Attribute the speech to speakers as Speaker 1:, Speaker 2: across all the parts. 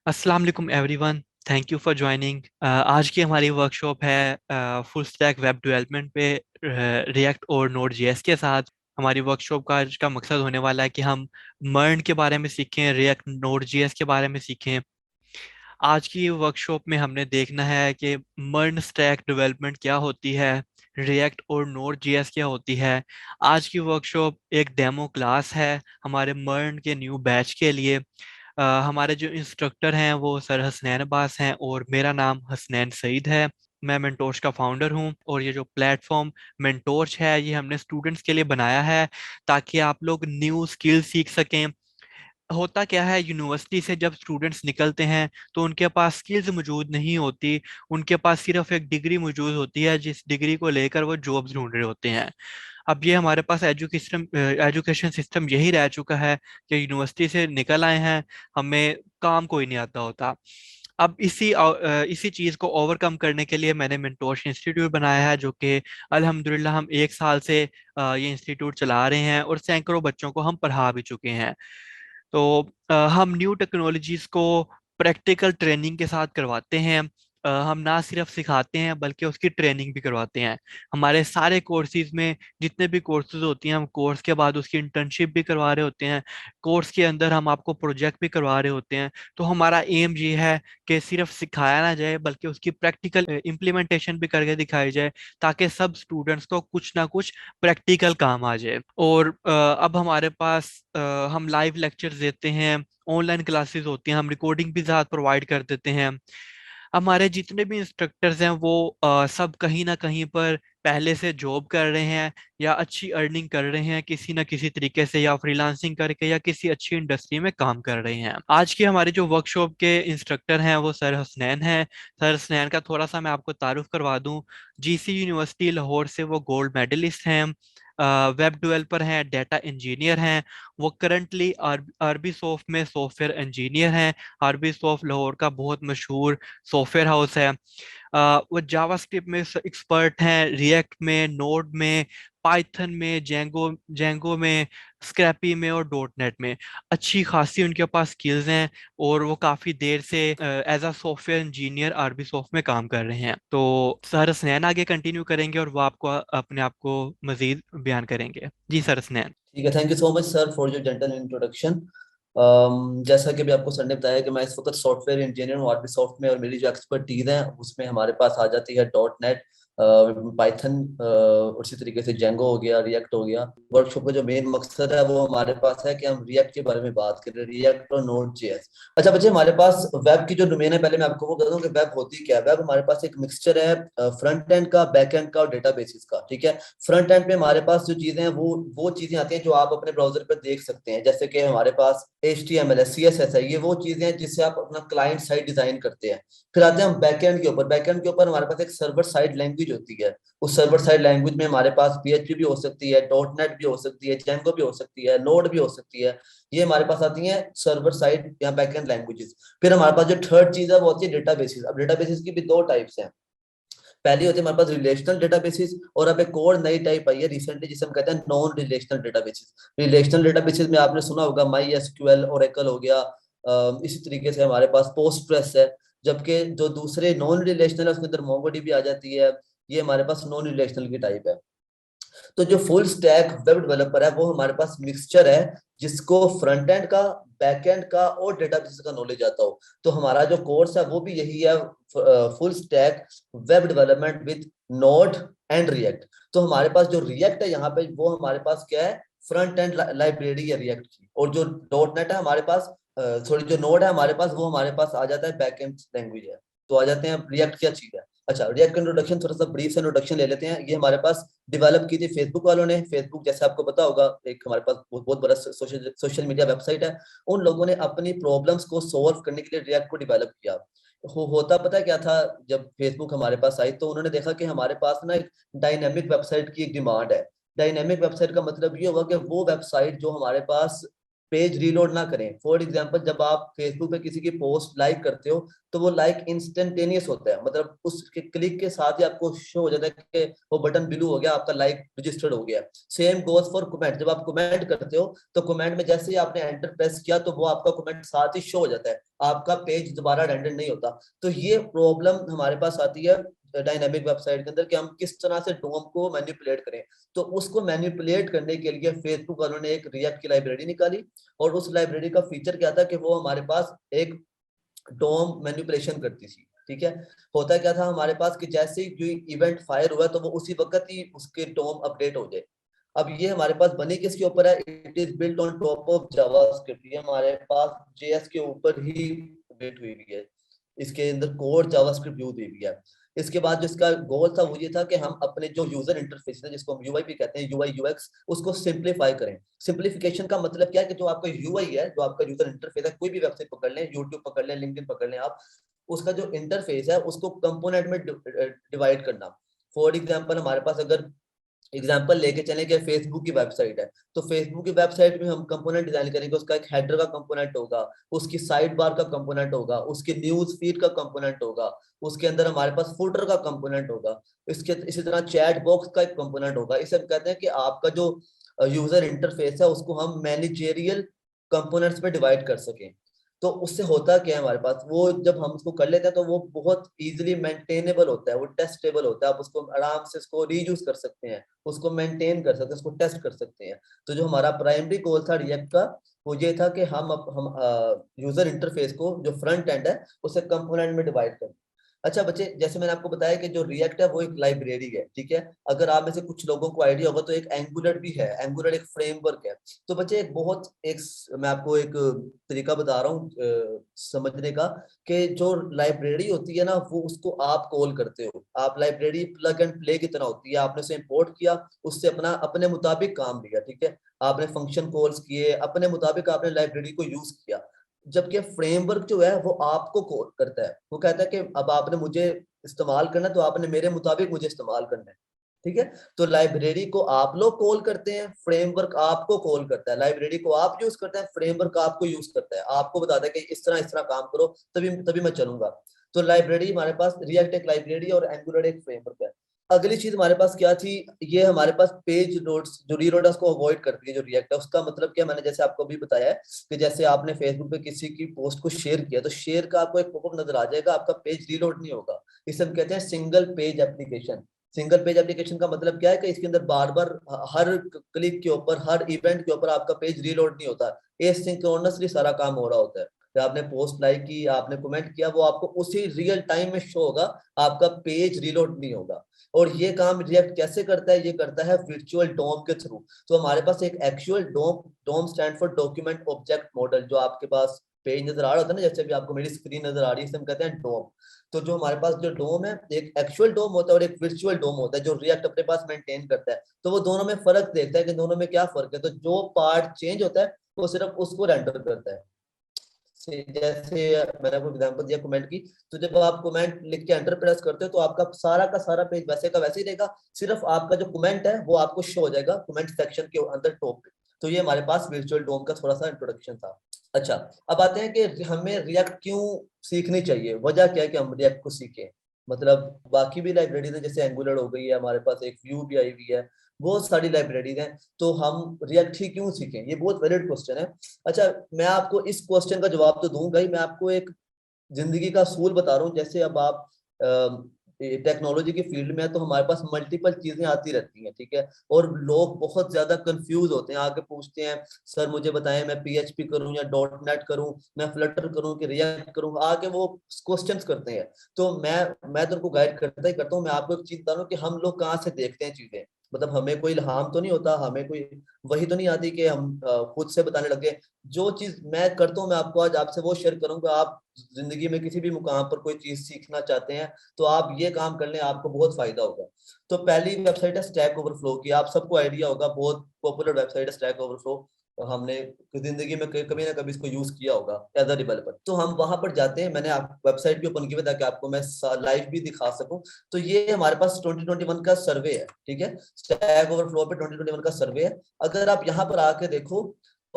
Speaker 1: अस्सलाम वालेकुम everyone. Thank you for joining. आज की हमारी वर्कशॉप है फुल स्टैक वेब डेवलपमेंट पे रिएक्ट और नोड जेएस के साथ। हमारी वर्कशॉप का आज का मकसद होने वाला है कि हम मर्न के बारे में सीखें, रिएक्ट नोड जेएस के बारे में सीखें। आज की वर्कशॉप में हमने देखना है कि मर्न स्टैक डेवलपमेंट क्या होती है, रिएक्ट और नोड जेएस क्या होती है। आज की वर्कशॉप एक डेमो क्लास है हमारे मर्न के न्यू बैच के लिए। हमारे जो इंस्ट्रक्टर हैं वो सर हसनैन अब्बास हैं और मेरा नाम हसनैन सईद है। मैं मेंटोर्स का फाउंडर हूं और ये जो प्लेटफॉर्म मेंटोर्स है ये हमने स्टूडेंट्स के लिए बनाया है ताकि आप लोग न्यू स्किल सीख सकें। होता क्या है, यूनिवर्सिटी से जब स्टूडेंट्स निकलते हैं तो उनके पास स्किल्स मौजूद नहीं होती। उनके पास सिर्फ एक डिग्री मौजूद होती है जिस डिग्री को लेकर वो जॉब्स ढूंढ रहे होते हैं। अब ये हमारे पास एजुकेशन सिस्टम यही रह चुका है कि यूनिवर्सिटी से निकल आए हैं, हमें काम कोई नहीं आता होता। अब इसी चीज़ को ओवरकम करने के लिए मैंने मेंटोरशिप इंस्टीट्यूट बनाया है जो कि अल्हम्दुलिल्लाह हम 1 साल से ये इंस्टीट्यूट चला रहे हैं और सैकड़ों बच्चों को हम पढ़ा भी चुके हैं। तो हम न्यू टेक्नोलॉजीज को प्रैक्टिकल ट्रेनिंग के साथ करवाते हैं। हम ना सिर्फ सिखाते हैं बल्कि उसकी ट्रेनिंग भी करवाते हैं। हमारे सारे कोर्सेज में जितने भी कोर्सेज होती हैं हम कोर्स के बाद उसकी इंटर्नशिप भी करवा रहे होते हैं। कोर्स के अंदर हम आपको प्रोजेक्ट भी करवा रहे होते हैं। तो हमारा एम ये है कि सिर्फ सिखाया ना जाए बल्कि उसकी प्रैक्टिकल इम्प्लीमेंटेशन भी करके दिखाई जाए ताकि सब स्टूडेंट्स को कुछ ना कुछ प्रैक्टिकल काम आ जाए। और अब हमारे पास हम लाइव लेक्चर्स देते हैं, ऑनलाइन क्लासेस होती हैं, हम रिकॉर्डिंग भी साथ प्रोवाइड कर देते हैं। हमारे जितने भी इंस्ट्रक्टर्स हैं वो सब कहीं ना कहीं पर पहले से जॉब कर रहे हैं या अच्छी अर्निंग कर रहे हैं किसी ना किसी तरीके से, या फ्रीलांसिंग करके या किसी अच्छी इंडस्ट्री में काम कर रहे हैं। आज की हमारी जो वर्कशॉप के इंस्ट्रक्टर हैं वो सर हसनैन हैं। सर हसनैन का थोड़ा सा मैं आपको तारुफ करवा दूं। जीसी यूनिवर्सिटी लाहौर से वो गोल्ड मेडलिस्ट हैं, वेब डेवलपर हैं, डाटा इंजीनियर हैं। वो करंटली आरबी सॉफ्ट में सॉफ्टवेयर इंजीनियर हैं। आरबी सॉफ्ट लाहौर का बहुत मशहूर सॉफ्टवेयर हाउस है। वो जावास्क्रिप्ट में एक्सपर्ट हैं, रिएक्ट में, नोड में, पाइथन में, जेंगो जेंगो में, स्क्रैपी में और डॉट नेट में। अच्छी खासी उनके पास स्किल्स हैं और वो काफ़ी देर से as a software engineer RB soft में काम कर रहे हैं। तो सर हसनैन आगे कंटिन्यू करेंगे और वो आपको अपने आप को मजीद बयान करेंगे। जी सर हसनैन।
Speaker 2: ठीक है। Thank you so much sir for your gentle introduction. जैसा कि अभी आपको सर ने बताया कि मैं इस वक्त सॉफ्टवेयर इंजीनियर हूँ आरबी सॉफ्ट में, और मेरी जो एक्सपर्टीज है उसमें हमारे पास आ जाती है डॉट नेट, पाइथन, उसी तरीके से जेंगो हो गया, रिएक्ट हो गया। वर्कशॉप का जो मेन मकसद है वो हमारे पास है कि हम रिएक्ट के बारे में बात करें, रिएक्ट और नोड जेएस। अच्छा बच्चे, हमारे पास वेब की जो डोमेन है, पहले मैं आपको वो बता दूं कि वेब होती क्या है। वेब हमारे पास एक मिक्सचर है फ्रंट एंड का, बैक एंड का और डेटाबेसिस का। ठीक है। फ्रंट एंड पे हमारे पास जो चीजें हैं वो चीजें आती हैं जो आप अपने ब्राउजर पर देख सकते हैं, जैसे कि हमारे पास HTML है, CSS है। ये वो चीजें हैं जिससे आप अपना क्लाइंट साइड डिजाइन करते हैं। फिर आते हैं हम बैकएंड के ऊपर। बैकएंड के ऊपर हमारे पास एक सर्वर साइड लैंग्वेज होती है। उस सर्वर साइड लैंग्वेज में हमारे पास PHP भी हो सकती है, डॉट नेट भी हो सकती है, जेंगो भी हो सकती है, नोड भी हो सकती है। ये हमारे पास आती है सर्वर साइड या बैकएंड लैंग्वेजेस। फिर हमारे पास जो थर्ड चीज है वो होती है डेटाबेसिस। अब डेटाबेसिस की भी दो टाइप्स हैं। पहली होती है हमारे पास रिलेशनल डेटाबेसेस, और अब एक और नई टाइप आई है रिसेंटली जिसे हम कहते हैं non relational databases. Relational databases में आपने सुना होगा माई एसक्यूएल, ओरेकल हो गया। इसी तरीके से हमारे पास पोस्टग्रेस है। जबकि जो दूसरे नॉन रिलेशनल है उसके अंदर मोंगोडीबी आ जाती है। ये हमारे पास नॉन रिलेशनल की टाइप है। तो जो फुल स्टैक वेब डेवलपर है वो हमारे पास मिक्सचर है जिसको फ्रंट एंड का, बैक एंड का और डेटाबेस का नॉलेज आता हो। तो हमारा जो कोर्स है वो भी यही है, full stack web development with node and react. तो हमारे पास जो रिएक्ट है यहाँ पे वो हमारे पास क्या है, फ्रंट एंड लाइब्रेरी है रिएक्ट की। और जो डॉट नेट है हमारे पास, सॉरी जो नोड है हमारे पास, वो हमारे पास आ जाता है बैक एंड लैंग्वेज है। तो आ जाते हैं रिएक्ट क्या चीज है। अच्छा, रिएक्ट का इंट्रोडक्शन, थोड़ा सा ब्रीफ से इंट्रोडक्शन ले लेते हैं। ये हमारे पास डेवलप की थी फेसबुक वालों ने। फेसबुक जैसे आपको पता होगा एक हमारे पास बहुत बहुत बड़ा सोशल मीडिया वेबसाइट है। उन लोगों ने अपनी प्रॉब्लम्स को सॉल्व करने के लिए रिएक्ट को डेवलप किया। होता पता क्या था, जब फेसबुक हमारे पास आई तो उन्होंने देखा कि हमारे पास ना एक डायनेमिक वेबसाइट की एक डिमांड है। डायनेमिक वेबसाइट का मतलब ये होगा कि वो वेबसाइट जो हमारे पास पेज रीलोड ना करें। फॉर एग्जांपल जब आप फेसबुक पे किसी की पोस्ट लाइक करते हो तो वो लाइक इंस्टेंटेनियस होता है, मतलब उसके क्लिक के साथ ही आपको शो हो जाता है कि वो बटन ब्लू हो गया, आपका लाइक रजिस्टर्ड हो गया। सेम गोज फॉर कमेंट, जब आप कमेंट करते हो तो कमेंट में जैसे ही आपने एंटर प्रेस किया तो वो आपका कमेंट साथ ही शो हो जाता है, आपका पेज दोबारा रेंडर नहीं होता। तो ये प्रॉब्लम हमारे पास आती है डायनामिक वेबसाइट के अंदर कि हम किस तरह से डोम को मैनिपुलेट करें। तो उसको मैनिपुलेट करने के लिए फेसबुक वालों ने एक रिएक्ट की लाइब्रेरी निकाली, और उस लाइब्रेरी का फीचर क्या था कि वो हमारे पास एक डोम मैनिपुलेशन करती थी। ठीक है, होता क्या था हमारे पास कि जैसे ही जो इवेंट फायर हुआ तो वो उसी वक्त ही उसके डोम अपडेट हो जाए। अब ये हमारे पास बनी किसके ऊपर है, it is built on top of JavaScript, ये हमारे पास जेएस के ऊपर ही बिल्ट हुई हुई है, इसके अंदर कोड जावास्क्रिप्ट यूज हुई हुई है। इसके बाद जो इसका गोल था वो ये था कि हम अपने जो यूजर इंटरफेस है जिसको हम यूआई भी कहते हैं, यूआई यूएक्स, उसको सिंप्लीफाई करें। सिंप्लीफिकेशन का मतलब क्या है कि जो आपका यूआई है, जो आपका यूजर इंटरफेस है, कोई भी वेबसाइट पकड़ लें, यूट्यूब पकड़ लें, लिंक्डइन पकड़ लें आप, उसका जो इंटरफेस है उसको कंपोनेंट में डिवाइड करना। फॉर एग्जांपल हमारे पास अगर एग्जाम्पल लेके चले कि फेसबुक की वेबसाइट है, तो फेसबुक की वेबसाइट में हम कंपोनेंट डिजाइन करेंगे, उसका एक हेडर का कंपोनेंट होगा, उसकी साइड बार का कंपोनेंट होगा, उसकी न्यूज फीड का कंपोनेंट होगा, उसके अंदर हमारे पास फुटर का कंपोनेंट होगा, इसके इसी तरह चैट बॉक्स का एक कंपोनेंट होगा। इसे हम कहते हैं कि आपका जो यूजर इंटरफेस है उसको हम मैनेजेरियल कंपोनेंट्स में डिवाइड कर सकें। तो उससे होता क्या है हमारे पास, वो जब हम उसको कर लेते हैं तो वो बहुत इजीली मेंटेनेबल होता है, वो टेस्टेबल होता है, आप उसको आराम से इसको रीयूज कर सकते हैं, उसको मेंटेन कर सकते हैं, उसको टेस्ट कर सकते हैं। तो जो हमारा प्राइमरी गोल था रिएक्ट का वो ये था कि हम यूजर इंटरफेस को जो फ्रंट एंड है उसे कंपोनेंट में डिवाइड करें। अच्छा बच्चे, जैसे मैंने आपको बताया कि जो रिएक्ट है वो एक लाइब्रेरी है, ठीक है। अगर आप में से कुछ लोगों को आइडिया होगा तो एक एंगुलर भी है, एंगुलर एक फ्रेमवर्क है। तो बच्चे एक बहुत एक मैं आपको एक तरीका बता रहा हूँ समझने का, कि जो लाइब्रेरी होती है ना वो उसको आप कॉल करते हो, आप लाइब्रेरी प्लग एंड प्ले की तरह होती है, आपने उसे इंपोर्ट किया, उससे अपना अपने मुताबिक काम लिया, ठीक है, आपने फंक्शन कॉल्स किए, अपने मुताबिक आपने लाइब्रेरी को यूज किया। जबकि फ्रेमवर्क जो है वो आपको कॉल करता है, वो कहता है कि अब आपने मुझे इस्तेमाल करना है तो आपने मेरे मुताबिक मुझे इस्तेमाल करना है, ठीक है। तो लाइब्रेरी को आप लोग कॉल करते हैं, फ्रेमवर्क आपको कॉल करता है, लाइब्रेरी को आप यूज करते हैं, फ्रेमवर्क आपको यूज करता है, आपको बताता है कि इस तरह काम करो, तभी तभी मैं चलूंगा। तो लाइब्रेरी हमारे पास रिएक्ट एक लाइब्रेरी और एंगुलर एक फ्रेमवर्क है। अगली चीज हमारे पास क्या थी, ये हमारे पास पेज लोड्स जो रीलोडर्स को अवॉइड करती है जो रिएक्ट है, उसका मतलब क्या, मैंने जैसे आपको भी बताया है कि जैसे आपने फेसबुक पे किसी की पोस्ट को शेयर किया तो शेयर का आपको एक पॉपअप नजर आ जाएगा, आपका पेज रीलोड नहीं होगा। इसे हम कहते हैं single page application. Single page application का मतलब क्या है कि इसके अंदर बार बार हर क्लिक के ऊपर, हर इवेंट के ऊपर आपका पेज रीलोड नहीं होता, एसिंक्रोनसली सारा काम हो रहा होता है। तो आपने पोस्ट लाइक की, आपने कमेंट किया, वो आपको उसी रियल टाइम में शो होगा, आपका पेज रीलोड नहीं होगा। और ये काम रिएक्ट कैसे करता है, ये करता है वर्चुअल डोम के थ्रू। तो हमारे पास एक actual DOM, DOM stand for document object model, जो आपके पास पेज नजर आ रहा होता है ना, जैसे भी आपको मेरी स्क्रीन नजर आ रही है, इसे हम कहते हैं डोम। तो जो हमारे पास जो डोम है, एक एक्चुअल डोम होता है और एक वर्चुअल डोम होता है जो रिएक्ट अपने पास मेंटेन करता है। तो वो दोनों में फर्क देखता है कि दोनों में क्या फर्क है, तो जो पार्ट चेंज होता है वो सिर्फ उसको रेंडर करता है। जैसे मैंने आपको एग्जांपल दिया कमेंट की, तो जब आप कमेंट लिख के एंटर प्रेस करते हो तो आपका सारा का सारा पेज वैसे का वैसे ही रहेगा, सिर्फ आपका जो कमेंट है वो आपको शो हो जाएगा कमेंट सेक्शन के अंदर टॉप पे। तो ये हमारे पास वर्चुअल डोम का थोड़ा सा इंट्रोडक्शन था। अच्छा, अब आते हैं कि हमें रिएक्ट क्यों सीखनी चाहिए, वजह क्या है कि हम रिएक्ट को सीखें। मतलब बाकी भी लाइब्रेरीज है, जैसे एंगुलर हो गई है, हमारे पास एक व्यू भी आई हुई है, बहुत सारी लाइब्रेरीज हैं, तो हम रिएक्ट ही क्यों सीखें, ये बहुत वैलिड क्वेश्चन है। अच्छा, मैं आपको इस क्वेश्चन का जवाब तो दूंगा ही, मैं आपको एक जिंदगी का असूल बता रहा हूँ। जैसे अब आप टेक्नोलॉजी के फील्ड में है तो हमारे पास मल्टीपल चीजें आती रहती हैं, ठीक है, और लोग बहुत ज्यादा कंफ्यूज होते हैं, आके पूछते हैं सर मुझे बताएं मैं पीएचपी करूं या डॉट नेट करूं, मैं फ्लटर करूं कि रिएक्ट करूं, आके वो क्वेश्चंस करते हैं। तो मैं तो उनको गाइड करता ही करता हूँ। मैं आपको एक चीज बता रहा हूँ कि हम लोग कहाँ से देखते हैं चीजें, मतलब हमें कोई इल्हाम तो नहीं होता, हमें कोई वही तो नहीं आती कि हम खुद से बताने लगे। जो चीज मैं करता हूँ मैं आपको आज आपसे वो शेयर करूंगा। आप जिंदगी में किसी भी मुकाम पर कोई चीज सीखना चाहते हैं तो आप ये काम कर लें, आपको बहुत फायदा होगा। तो पहली वेबसाइट है स्टैक ओवरफ्लो की, आप सबको आइडिया होगा, बहुत पॉपुलर वेबसाइट है स्टैक ओवरफ्लो। हमने जिंदगी में कभी ना कभी इसको यूज किया होगा एज अ डेवलपर। तो हम वहां पर जाते हैं, मैंने आप वेबसाइट भी ओपन की ताकि आपको मैं लाइव भी दिखा सकूं। तो ये हमारे पास 2021 का सर्वे है, ठीक है, स्टैक ओवरफ्लो पे 2021 का सर्वे है। अगर आप यहाँ पर आके देखो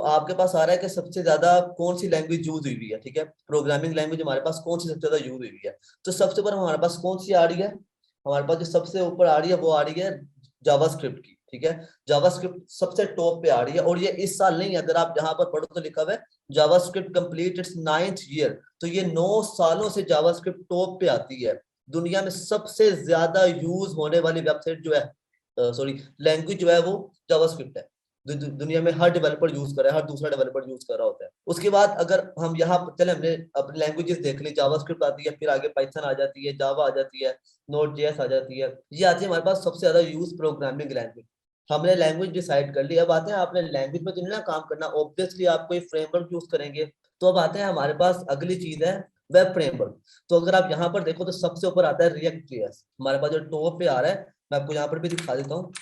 Speaker 2: आपके पास आ रहा है कि सबसे ज्यादा कौन सी लैंग्वेज यूज हुई है, ठीक है, प्रोग्रामिंग लैंग्वेज हमारे पास कौन सी सबसे ज्यादा यूज हुई है। तो सबसे ऊपर हमारे पास कौन सी आ रही है, हमारे पास जो सबसे ऊपर आ रही है वो आ रही है जावास्क्रिप्ट की, ठीक है। जावास्क्रिप्ट सबसे टॉप पे आ रही है, और ये इस साल नहीं, अगर आप यहाँ पर पढ़ो तो लिखा हुआ है JavaScript complete it's 9th year. तो ये 9 सालों से जावास्क्रिप्ट टॉप पे आती है। दुनिया में सबसे ज्यादा यूज होने वाली वेबसाइट जो है, सॉरी, लैंग्वेज जो है वो जावास्क्रिप्ट है। दुनिया में हर डेवलपर यूज कर रहा है, हर दूसरा डेवलपर यूज कर रहा होता है। उसके बाद अगर हम यहाँ चले, हमने अपनी लैंग्वेजेस देख ली, जावास्क्रिप्ट आती है, फिर आगे पाइथन आ जाती है, जावा आ जाती है, नोड जेएस आ जाती है, ये आती है हमारे पास सबसे ज्यादा यूज प्रोग्रामिंग लैंग्वेज। हमने लैंग्वेज डिसाइड कर ली, अब आते हैं आपने लैंग्वेज में तो नहीं ना काम करना, ऑब्वियसली आप कोई फ्रेमवर्क यूज करेंगे। तो अब आते हैं हमारे पास अगली चीज है वेब फ्रेमवर्क। तो अगर आप यहाँ पर देखो तो सबसे ऊपर आता है रिएक्ट जेएस, हमारे पास जो टॉप पे आ रहा है, मैं आपको यहाँ पर भी दिखा देता हूँ।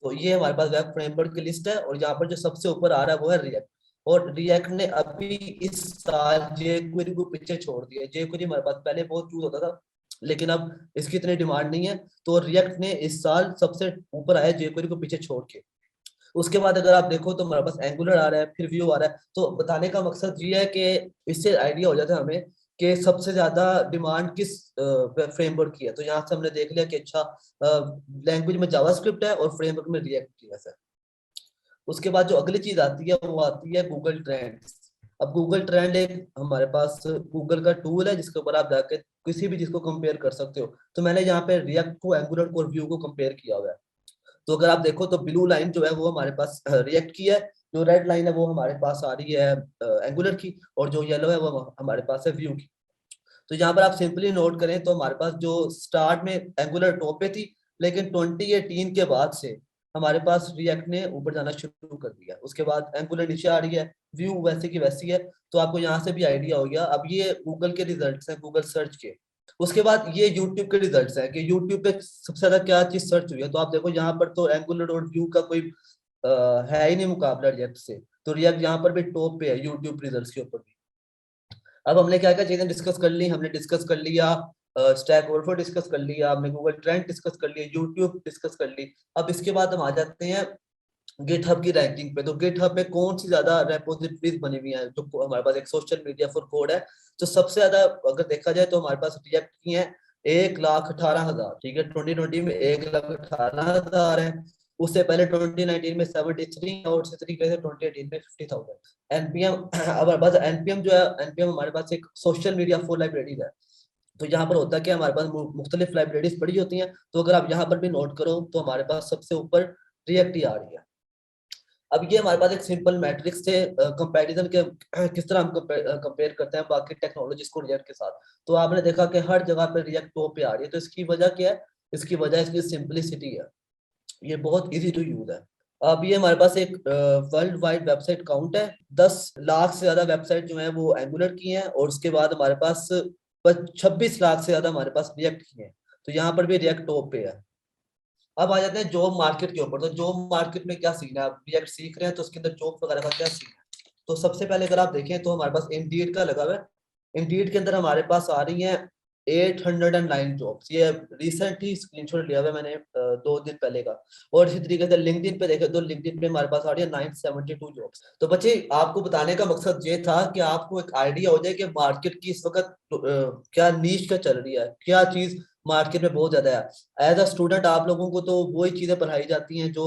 Speaker 2: तो ये हमारे पास वेब फ्रेमवर्क की लिस्ट है, और यहाँ पर जो सबसे ऊपर आ रहा है वो है रिएक्ट। और रिएक्ट ने अभी इस साल jQuery को पीछे छोड़ दिया। jQuery हमारे पास पहले बहुत यूज होता था, लेकिन अब इसकी इतनी डिमांड नहीं है, तो रिएक्ट ने इस साल सबसे ऊपर आया jQuery को पीछे छोड़ के। उसके बाद अगर आप देखो तो हमारे पास एंगुलर आ रहा है, फिर व्यू आ रहा है। तो बताने का मकसद ये है कि इससे आइडिया हो जाता है हमें कि सबसे ज्यादा डिमांड किस फ्रेमवर्क की है। तो यहाँ से हमने देख लिया कि अच्छा, लैंग्वेज में जावास्क्रिप्ट है और फ्रेमवर्क में रिएक्ट जेएस है। उसके बाद जो अगली चीज आती है वो आती है गूगल ट्रेंड। अब गूगल ट्रेंड एक हमारे पास गूगल का टूल है, जिसके ऊपर आप जाकर किसी भी चीज को कंपेयर कर सकते हो। तो मैंने यहाँ पे रिएक्ट को, एंगुलर को और व्यू को कंपेयर किया हुआ है। तो अगर आप देखो तो ब्लू लाइन जो है वो हमारे पास रिएक्ट की है, जो रेड लाइन है वो हमारे पास आ रही है एंगुलर की, और जो येलो है वो हमारे पास है व्यू की। तो यहाँ पर आप सिंपली नोट करें तो हमारे पास जो स्टार्ट में एंगुलर टॉप पे थी, लेकिन 2018 के बाद से हमारे पास रिएक्ट ने यूपर जाना शुरू कर दिया। उसके बाद एंगुलर नीचे आ रही है, व्यू वैसे की वैसी है। तो आपको यहाँ से भी आइडिया हो गया। अब ये गूगल के रिजल्ट्स हैं, गूगल सर्च के। उसके बाद ये यूट्यूब के रिजल्ट्स हैं कि यूट्यूब पे सबसे ज्यादा क्या चीज सर्च हुई है। तो आप देखो यहाँ पर तो एंगुलर और व्यू का कोई है ही नहीं मुकाबला रिएक्ट से। तो रिएक्ट यहाँ पर भी टॉप पे है यूट्यूब रिजल्ट्स के ऊपर भी। अब हमने क्या क्या चीजें डिस्कस कर ली, हमने डिस्कस कर लिया स्टैक ओवरफ्लो, डिस्कस कर लिया हमने, गूगल ट्रेंड डिस्कस कर लिया, यूट्यूब डिस्कस कर ली। अब इसके बाद हम आ जाते हैं गिटहब की रैंकिंग पे। तो गिटहब में कौन सी ज्यादा रेपोजिटरीज बनी हुई है, जो हमारे पास एक सोशल मीडिया फॉर कोड है। तो सबसे ज्यादा अगर देखा जाए तो हमारे पास रिएक्ट की है 1,18,000, ठीक है, 2020 में 1,18,000 है। उससे पहले 2019 में 73, और उससे तरीके से 2018 में 50,000 एनपीएम। अब हमारे पास एनपीएम जो है, एनपीएम हमारे पास एक सोशल मीडिया फॉर लाइब्रेरीज है। तो यहाँ पर होता है कि हमारे पास मुख्तलिफ लाइब्रेरीज पड़ी होती हैं। तो अगर आप यहाँ पर भी नोट करो तो हमारे पास सबसे ऊपर रिएक्ट ही आ रही है। अब ये हमारे पास एक सिंपल मैट्रिक्स थे कंपैरिजन के, किस तरह हम कंपेयर करते हैं बाकी टेक्नोलॉजीज को रिएक्ट के साथ। तो आपने देखा कि हर जगह पे रिएक्ट टॉप पे आ रही है। तो इसकी वजह क्या है? इसकी वजह इसकी सिंपलिसिटी है, ये बहुत इजी टू यूज है। अब ये हमारे पास एक वर्ल्ड वाइड वेबसाइट काउंट है, 10 लाख से ज्यादा वेबसाइट जो है वो एंगुलर की हैं, और उसके बाद हमारे पास 26 लाख से ज्यादा हमारे पास रिएक्ट की हैं। तो यहाँ पर भी रिएक्ट टॉप पे है। अब आ जाते हैं जॉब मार्केट के ऊपर। तो जॉब मार्केट में क्या सीन है, आप रिएक्ट सीख रहे हैं तो उसके अंदर जॉब वगैरह का क्या सीन है। तो सबसे पहले अगर आप देखें तो हमारे पास इंडीड का लगा हुआ है। इंडीड के अंदर हमारे पास आ रही है 809 जॉब्स। ये रिसेंट ही स्क्रीनशॉट लिया हुआ है मैंने 2 दिन पहले का। और इसी तरीके से लिंक्डइन पे देखे तो लिंक्डइन पे हमारे पास आ रही है 972 जॉब्स। तो बच्चे आपको बताने का मकसद ये था कि आपको एक आइडिया हो जाए कि मार्केट की इस वक्त क्या नीश का चल रही है, क्या चीज मार्केट में बहुत ज्यादा है। एज अ स्टूडेंट आप लोगों को तो वही चीजें पढ़ाई जाती हैं जो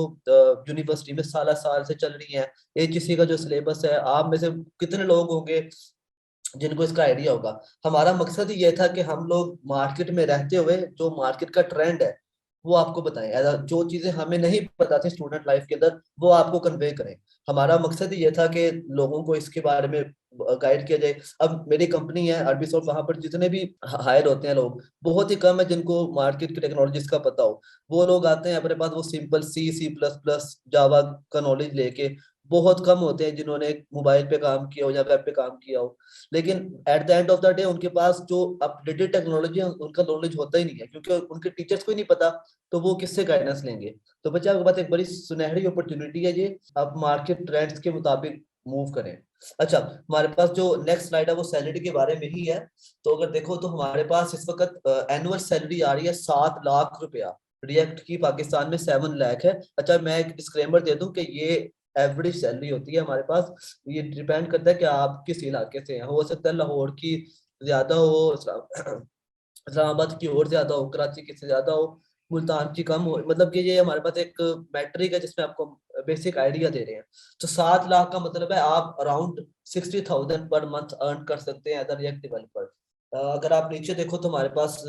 Speaker 2: यूनिवर्सिटी में साल साल से चल रही हैं। एचईसी का जो सिलेबस है, आप में से कितने लोग होंगे जिनको इसका आइडिया होगा। हमारा मकसद ही ये था कि हम लोग मार्केट में रहते हुए जो मार्केट का ट्रेंड है वो आपको बताएं। जो चीजें हमें नहीं पता थी स्टूडेंट लाइफ के अंदर वो आपको कन्वे करें। हमारा मकसद ही ये था कि लोगों को इसके बारे में गाइड किया जाए। अब मेरी कंपनी है अरबी सॉफ्ट, वहां पर जितने भी हायर होते हैं लोग, बहुत ही कम है जिनको मार्केट की टेक्नोलॉजीज का पता हो। वो लोग आते हैं अपने पास वो सिंपल C++, जावा का नॉलेज लेके। बहुत कम होते हैं जिन्होंने मोबाइल पे काम किया हो या वेब पे काम किया हो। लेकिन at the end of the day उनके पास जो अपडेटेड टेक्नोलॉजी है उनका नॉलेज होता ही नहीं है, क्योंकि उनके टीचर्स को ही नहीं पता। तो वो किससे गाइडेंस लेंगे। तो बच्चे आपके पास एक बड़ी सुनहरी अपॉर्चुनिटी है ये, आप मार्केट ट्रेंड्स के मुताबिक मूव करें। अच्छा, हमारे पास जो नेक्स्ट स्लाइड है वो सैलरी के बारे में ही है। तो अगर देखो तो हमारे पास इस वक्त एनुअल सैलरी आ रही है 7 लाख रुपया। रिएक्ट की पाकिस्तान में 7 लाख है। अच्छा, मैं एक डिस्क्लेमर दे दूं कि ये एवरेज सैलरी होती है हमारे पास। ये डिपेंड करता है कि आप किस इलाके से हैं। हो सकता है लाहौर की ज्यादा हो, इस्लामाबाद की और ज्यादा हो, कराची की से ज्यादा हो, मुल्तान की कम हो। मतलब कि ये हमारे पास एक मैट्रिक है जिसमें आपको बेसिक आइडिया दे रहे हैं। तो 7 लाख का मतलब है आप अराउंड 60,000 पर मंथ अर्न कर सकते हैं एज रिएक्ट डेवलपर। अगर आप नीचे देखो तो हमारे पास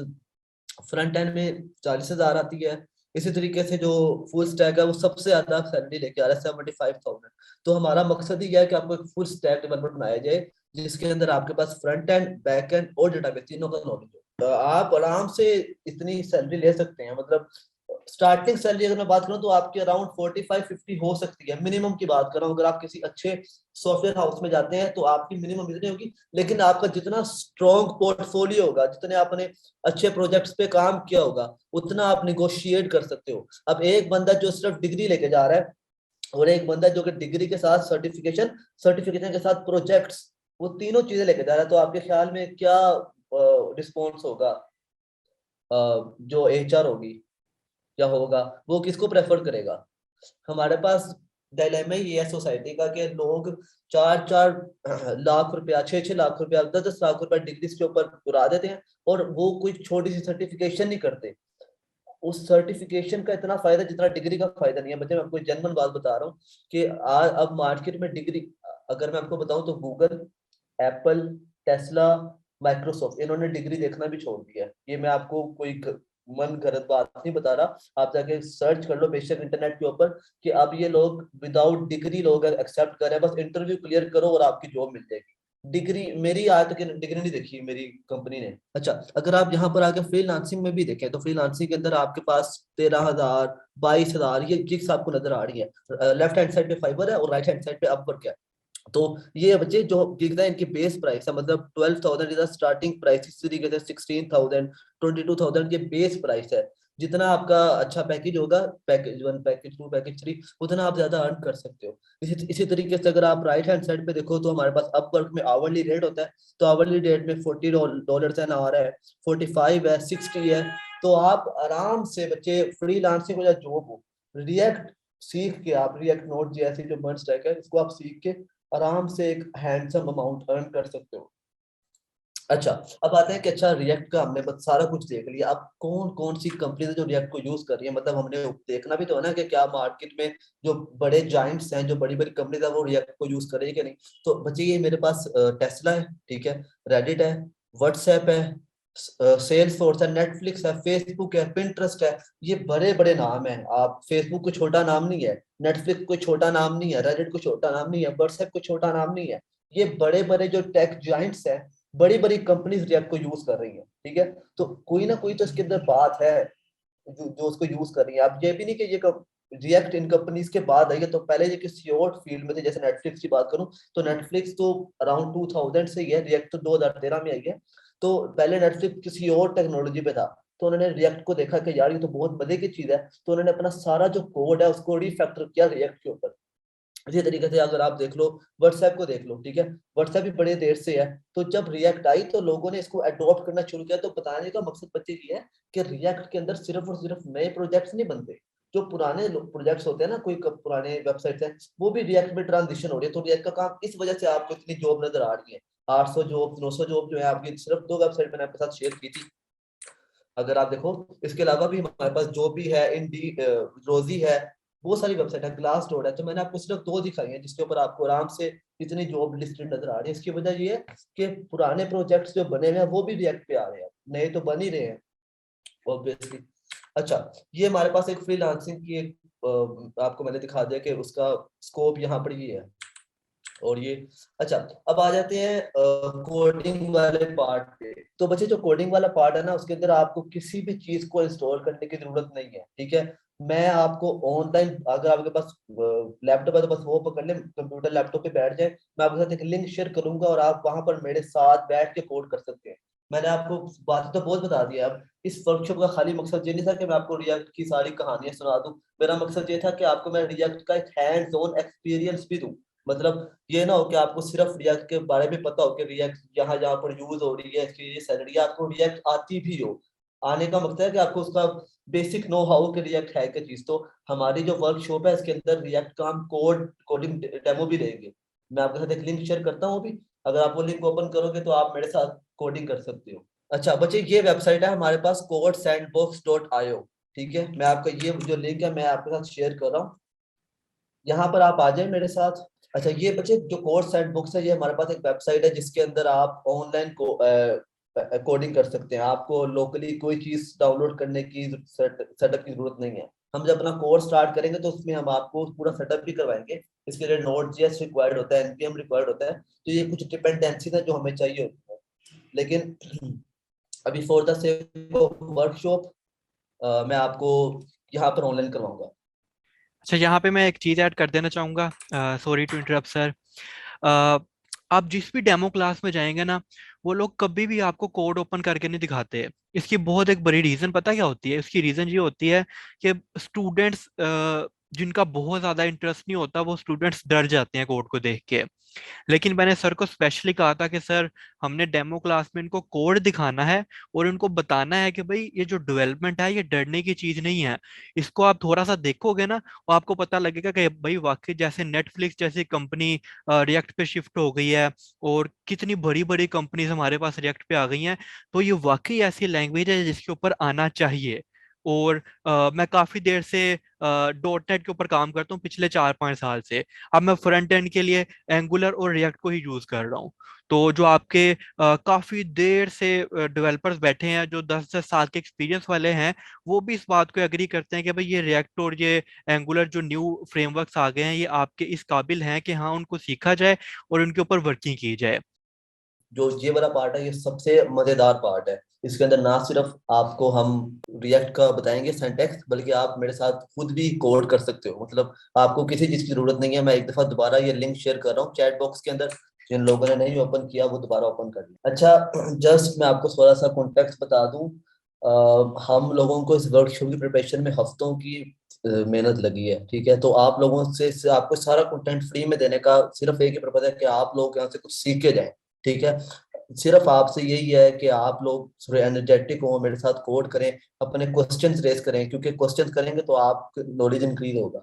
Speaker 2: फ्रंट एंड में 40,000 आती है। इसी तरीके से जो फुल स्टैक है वो सबसे ज्यादा सैलरी लेके आ रहा है 75,000। तो हमारा मकसद ही है कि आपको एक फुल स्टैक डेवलपर बनाया जाए जिसके अंदर आपके पास फ्रंट एंड, बैक एंड और डेटाबेस तीनों का नॉलेज हो। तो आप आराम से इतनी सैलरी ले सकते हैं। मतलब स्टार्टिंग सैलरी अगर मैं बात करूं तो आपकी अराउंड 45-50 हो सकती है, मिनिमम की बात कर रहा हूँ। अगर आप किसी अच्छे सॉफ्टवेयर हाउस में जाते हैं तो आपकी मिनिमम इतनी होगी। लेकिन आपका जितना स्ट्रॉन्ग पोर्टफोलियो होगा, जितने आपने अच्छे प्रोजेक्ट्स पे काम किया होगा, उतना आप निगोशिएट कर सकते हो। अब एक बंदा जो सिर्फ डिग्री लेके जा रहा है और एक बंदा जो कि डिग्री के साथ सर्टिफिकेशन, सर्टिफिकेशन के साथ प्रोजेक्ट्स, वो तीनों चीजें लेके जा रहा है, तो आपके ख्याल में क्या रिस्पॉन्स होगा? जो एचआर होगी या होगा वो किसको प्रेफर करेगा? हमारे पास डायलेमा ये है सोसाइटी का कि लोग 4-4 लाख रुपया, 6-6 लाख रुपया, 10-10 लाख रुपया डिग्रीज के ऊपर उड़ा देते हैं और वो कोई छोटी सी सर्टिफिकेशन नहीं करते। उस सर्टिफिकेशन का इतना फायदा जितना डिग्री का फायदा नहीं है। बच्चे मैं आपको जनरल बात बता रहा हूँ कि आज अब मार्केट में डिग्री, अगर मैं आपको बताऊं तो गूगल, एप्पल, टेस्ला, माइक्रोसॉफ्ट, इन्होंने डिग्री देखना भी छोड़ दिया है। ये मैं आपको कोई मन गलत बात नहीं बता रहा, आप जाके सर्च कर लो बेशक इंटरनेट के ऊपर कि अब ये लोग विदाउट डिग्री लोग एक्सेप्ट कर रहे हैं। बस इंटरव्यू क्लियर करो और आपकी जॉब मिल जाएगी। डिग्री मेरी आज तक डिग्री नहीं देखी मेरी कंपनी ने। अच्छा, अगर आप यहाँ पर आके फ्रीलांसिंग में भी देखें तो फ्रीलांसिंग के अंदर आपके पास 13,000, 22,000 ये गिग्स आपको नजर आ रही है। लेफ्ट हैंड साइड पे फाइबर है और राइट हैंड साइड पे अपवर्क है। तो ये बच्चे जो गिग्स है इनकी बेस प्राइस है, मतलब 12,000 इज स्टार्टिंग प्राइस। इस तरीके से 16,000, 22,000 ये बेस प्राइस है। जितना आपका अच्छा पैकेज होगा, पैकेज 1, पैकेज 2, पैकेज 3, उतना आप ज्यादा अर्न कर सकते हो। इसी तरीके से अगर आप राइट हैंड साइड पे देखो तो हमारे पास अपवर्क में आवरली रेट होता है। तो आवरली रेट में $40 एन आवर है, 45 है, 60 है। तो आप आराम से बच्चे फ्रीलांसिंग हो या जॉब हो, रिएक्ट सीख के, आप रिएक्ट नोड जैसी जो मर्ज स्टैक है इसको आप सीख के आराम से एक हैंडसम अमाउंट अर्न कर सकते हो। अच्छा, अब आते हैं कि अच्छा रिएक्ट का हमने बस सारा कुछ देख लिया, अब कौन कौन सी कंपनी जो रिएक्ट को यूज कर रही है। मतलब हमने देखना भी तो है ना कि क्या मार्केट में जो बड़े जाइंट्स हैं, जो बड़ी बड़ी कंपनीज है, वो रिएक्ट को यूज कर रही है कि नहीं। तो बच्चे ये मेरे पास टेस्ला है, ठीक है, रेडिट है, व्हाट्सएप है, सेल्स फोर्स है, नेटफ्लिक्स है, फेसबुक है, पिंटरेस्ट है। ये बड़े बड़े नाम है। आप फेसबुक कोई छोटा नाम नहीं है, नेटफ्लिक्स कोई छोटा नाम नहीं है, रेडिट कोई छोटा नाम नहीं है, व्हाट्सएप कोई छोटा नाम नहीं है। ये बड़े बड़े जो टेक जाइंट्स है, बड़ी बड़ी कंपनीज रिएक्ट को यूज कर रही है, ठीक है। तो कोई ना कोई तो इसके अंदर बात है जो उसको यूज कर रही है। आप ये भी नहीं कि ये रिएक्ट इन कंपनीज के बाद आई है, तो पहले ये किसी और फील्ड में थे। जैसे नेटफ्लिक्स की बात करूं तो नेटफ्लिक्स तो अराउंड 2000 से ही है, रिएक्ट तो 2013 में आई है। तो पहले नेटफ्लिक्स किसी और टेक्नोलॉजी पे था, तो उन्होंने रिएक्ट को देखा कि यार ये तो बहुत मजे की चीज है, तो उन्होंने अपना सारा जो कोड है उसको रिफैक्टर किया रिएक्ट के ऊपर। इसी तरीके से अगर आप देख लो, व्हाट्सएप को देख लो, ठीक है, व्हाट्सएप भी बड़े देर से है। तो जब रिएक्ट आई तो लोगों ने इसको अडॉप्ट करना शुरू किया। तो बताने का मकसद बच्चे ये है कि रिएक्ट के अंदर सिर्फ और सिर्फ नए प्रोजेक्ट्स नहीं बनते, जो पुराने प्रोजेक्ट्स होते हैं ना, कोई पुराने वेबसाइट है, वो भी रिएक्ट में ट्रांजिशन हो रही है। तो रिएक्ट का काम इस वजह से आपको इतनी जॉब नजर आ रही है। 800 जॉब, 900 जॉब जो है आपकी, सिर्फ 2 वेबसाइट मैंने आपके साथ शेयर की थी। अगर आप देखो, इसके अलावा भी हमारे पास जो भी है, इंडी, रोजी है, बहुत सारी वेबसाइट है, ग्लास डोर है। तो मैंने आपको सिर्फ 2 दिखाई है जिसके ऊपर आपको आराम से इतनी जॉब लिस्टेड नजर आ रही है। इसकी वजह ये है कि पुराने प्रोजेक्ट्स जो बने हुए हैं वो भी रिएक्ट पे आ रहे हैं, नए तो बन ही रहे हैं ऑब्वियसली। अच्छा, ये हमारे पास एक फ्रीलांसिंग की एक आपको मैंने दिखा दिया कि उसका स्कोप यहाँ पर ये है। और ये, अच्छा, अब आ जाते हैं कोडिंग वाले पार्ट पे। तो बच्चे जो कोडिंग वाला पार्ट है ना, उसके अंदर आपको किसी भी चीज को इंस्टॉल करने की जरूरत नहीं है, ठीक है। मैं आपको ऑनलाइन, अगर आपके पास लैपटॉप है तो बस वो पकड़ ले, कंप्यूटर लैपटॉप पे बैठ जाए, मैं आपके साथ एक लिंक शेयर करूंगा और आप वहां पर मेरे साथ बैठ के कोड कर सकते हैं। मैंने आपको बात तो बहुत बता दिया। अब इस वर्कशॉप का खाली मकसद ये नहीं था कि मैं आपको रिएक्ट की सारी कहानियां सुना दूं। मेरा मकसद ये था कि आपको मैं रिएक्ट का एक हैंड्स ऑन एक्सपीरियंस भी दूं। मतलब ये ना हो कि आपको सिर्फ रिएक्ट के बारे में पता हो कि रिएक्ट यहाँ जहाँ पर यूज हो रही है, इसकी ये सैलरी, आपको रिएक्ट आती भी हो। आने का मतलब है कि आपको उसका बेसिक नो हाउ के रिएक्ट है क्या चीज। तो हमारी जो वर्कशॉप है इसके अंदर रिएक्ट का हम कोडिंग डेमो भी देंगे। मैं आपके साथ एक लिंक शेयर करता हूँ अभी, अगर आप वो लिंक ओपन करोगे तो आप मेरे साथ कोडिंग कर सकते हो। अच्छा बच्चे, ये वेबसाइट है हमारे पास codesandbox.io। ठीक है, मैं आपका ये जो लिंक है मैं आपके साथ शेयर कर रहा हूँ, यहाँ पर आप आ जाए मेरे साथ। अच्छा ये बच्चे जो कोर्स एंड बुक्स है, ये हमारे पास एक वेबसाइट है जिसके अंदर आप ऑनलाइन कोडिंग कर सकते हैं। आपको लोकली कोई चीज डाउनलोड करने की सेटअप की जरूरत नहीं है। हम जब अपना कोर्स स्टार्ट करेंगे तो उसमें हम आपको पूरा सेटअप भी करवाएंगे। इसके लिए नोड जेएस रिक्वायर्ड होता है, एनपीएम रिक्वायर्ड होता है, तो ये कुछ डिपेंडेंसी है जो हमें चाहिए होती है। लेकिन अभी for the sake of workshop मैं आपको यहाँ पर ऑनलाइन करवाऊंगा।
Speaker 1: अच्छा, यहाँ पे मैं एक चीज़ ऐड कर देना चाहूँगा, सॉरी टू इंटरप्ट सर। आप जिस भी डेमो क्लास में जाएंगे ना, वो लोग कभी भी आपको कोड ओपन करके नहीं दिखाते। इसकी बहुत एक बड़ी रीज़न पता क्या होती है? इसकी रीज़न ये होती है कि स्टूडेंट्स जिनका बहुत ज़्यादा इंटरेस्ट नहीं होता, वो स्टूडेंट्स डर जाते हैं कोड को देख के। लेकिन मैंने सर को स्पेशली कहा था कि सर, हमने डेमो क्लास में इनको कोड दिखाना है और इनको बताना है कि भाई ये जो डेवलपमेंट है ये डरने की चीज नहीं है। इसको आप थोड़ा सा देखोगे ना, और आपको पता लगेगा कि भाई वाकई जैसे नेटफ्लिक्स जैसी कंपनी रिएक्ट पे शिफ्ट हो गई है, और कितनी बड़ी बड़ी कंपनीज हमारे पास रिएक्ट पे आ गई हैं, तो ये वाकई ऐसी लैंग्वेज है जिसके ऊपर आना चाहिए। और मैं काफी देर से डॉट नेट के ऊपर काम करता हूँ, पिछले 4-5 साल से। अब मैं फ्रंट एंड के लिए एंगुलर और रिएक्ट को ही यूज कर रहा हूँ। तो जो आपके काफी देर से डेवलपर्स बैठे हैं, जो 10-10 साल के एक्सपीरियंस वाले हैं, वो भी इस बात को एग्री करते हैं कि भाई ये रिएक्ट और ये एंगुलर जो न्यू फ्रेमवर्क्स आ गए हैं, ये आपके इस काबिल हैं कि हाँ, उनको सीखा जाए और उनके ऊपर वर्किंग की जाए।
Speaker 2: जो ये वाला पार्ट है ये सबसे मजेदार पार्ट है। इसके अंदर ना सिर्फ आपको हम रिएक्ट का बताएंगे सिंटैक्स, बल्कि आप मेरे साथ खुद भी कोड कर सकते हो। मतलब आपको किसी चीज की जरूरत नहीं है। मैं एक दफा दोबारा ये लिंक शेयर कर रहा हूँ चैट बॉक्स के अंदर, जिन लोगों ने नहीं ओपन किया वो दोबारा ओपन कर लिया। अच्छा जस्ट मैं आपको थोड़ा सा कॉन्टेक्स्ट बता दूं। हम लोगों को इस वर्कशॉप की प्रिपरेशन में हफ्तों की मेहनत लगी है। ठीक है, तो आप लोगों से आपको सारा कंटेंट फ्री में देने का सिर्फ एक ही पर्पज है कि आप लोग यहाँ से कुछ सीख के जाएं। ठीक है, सिर्फ आपसे यही है कि आप लोग थोड़े एनर्जेटिक हो, मेरे साथ कोड करें, अपने क्वेश्चंस रेज करें, क्योंकि क्वेश्चंस करेंगे तो आप नॉलेज इंक्रीज होगा।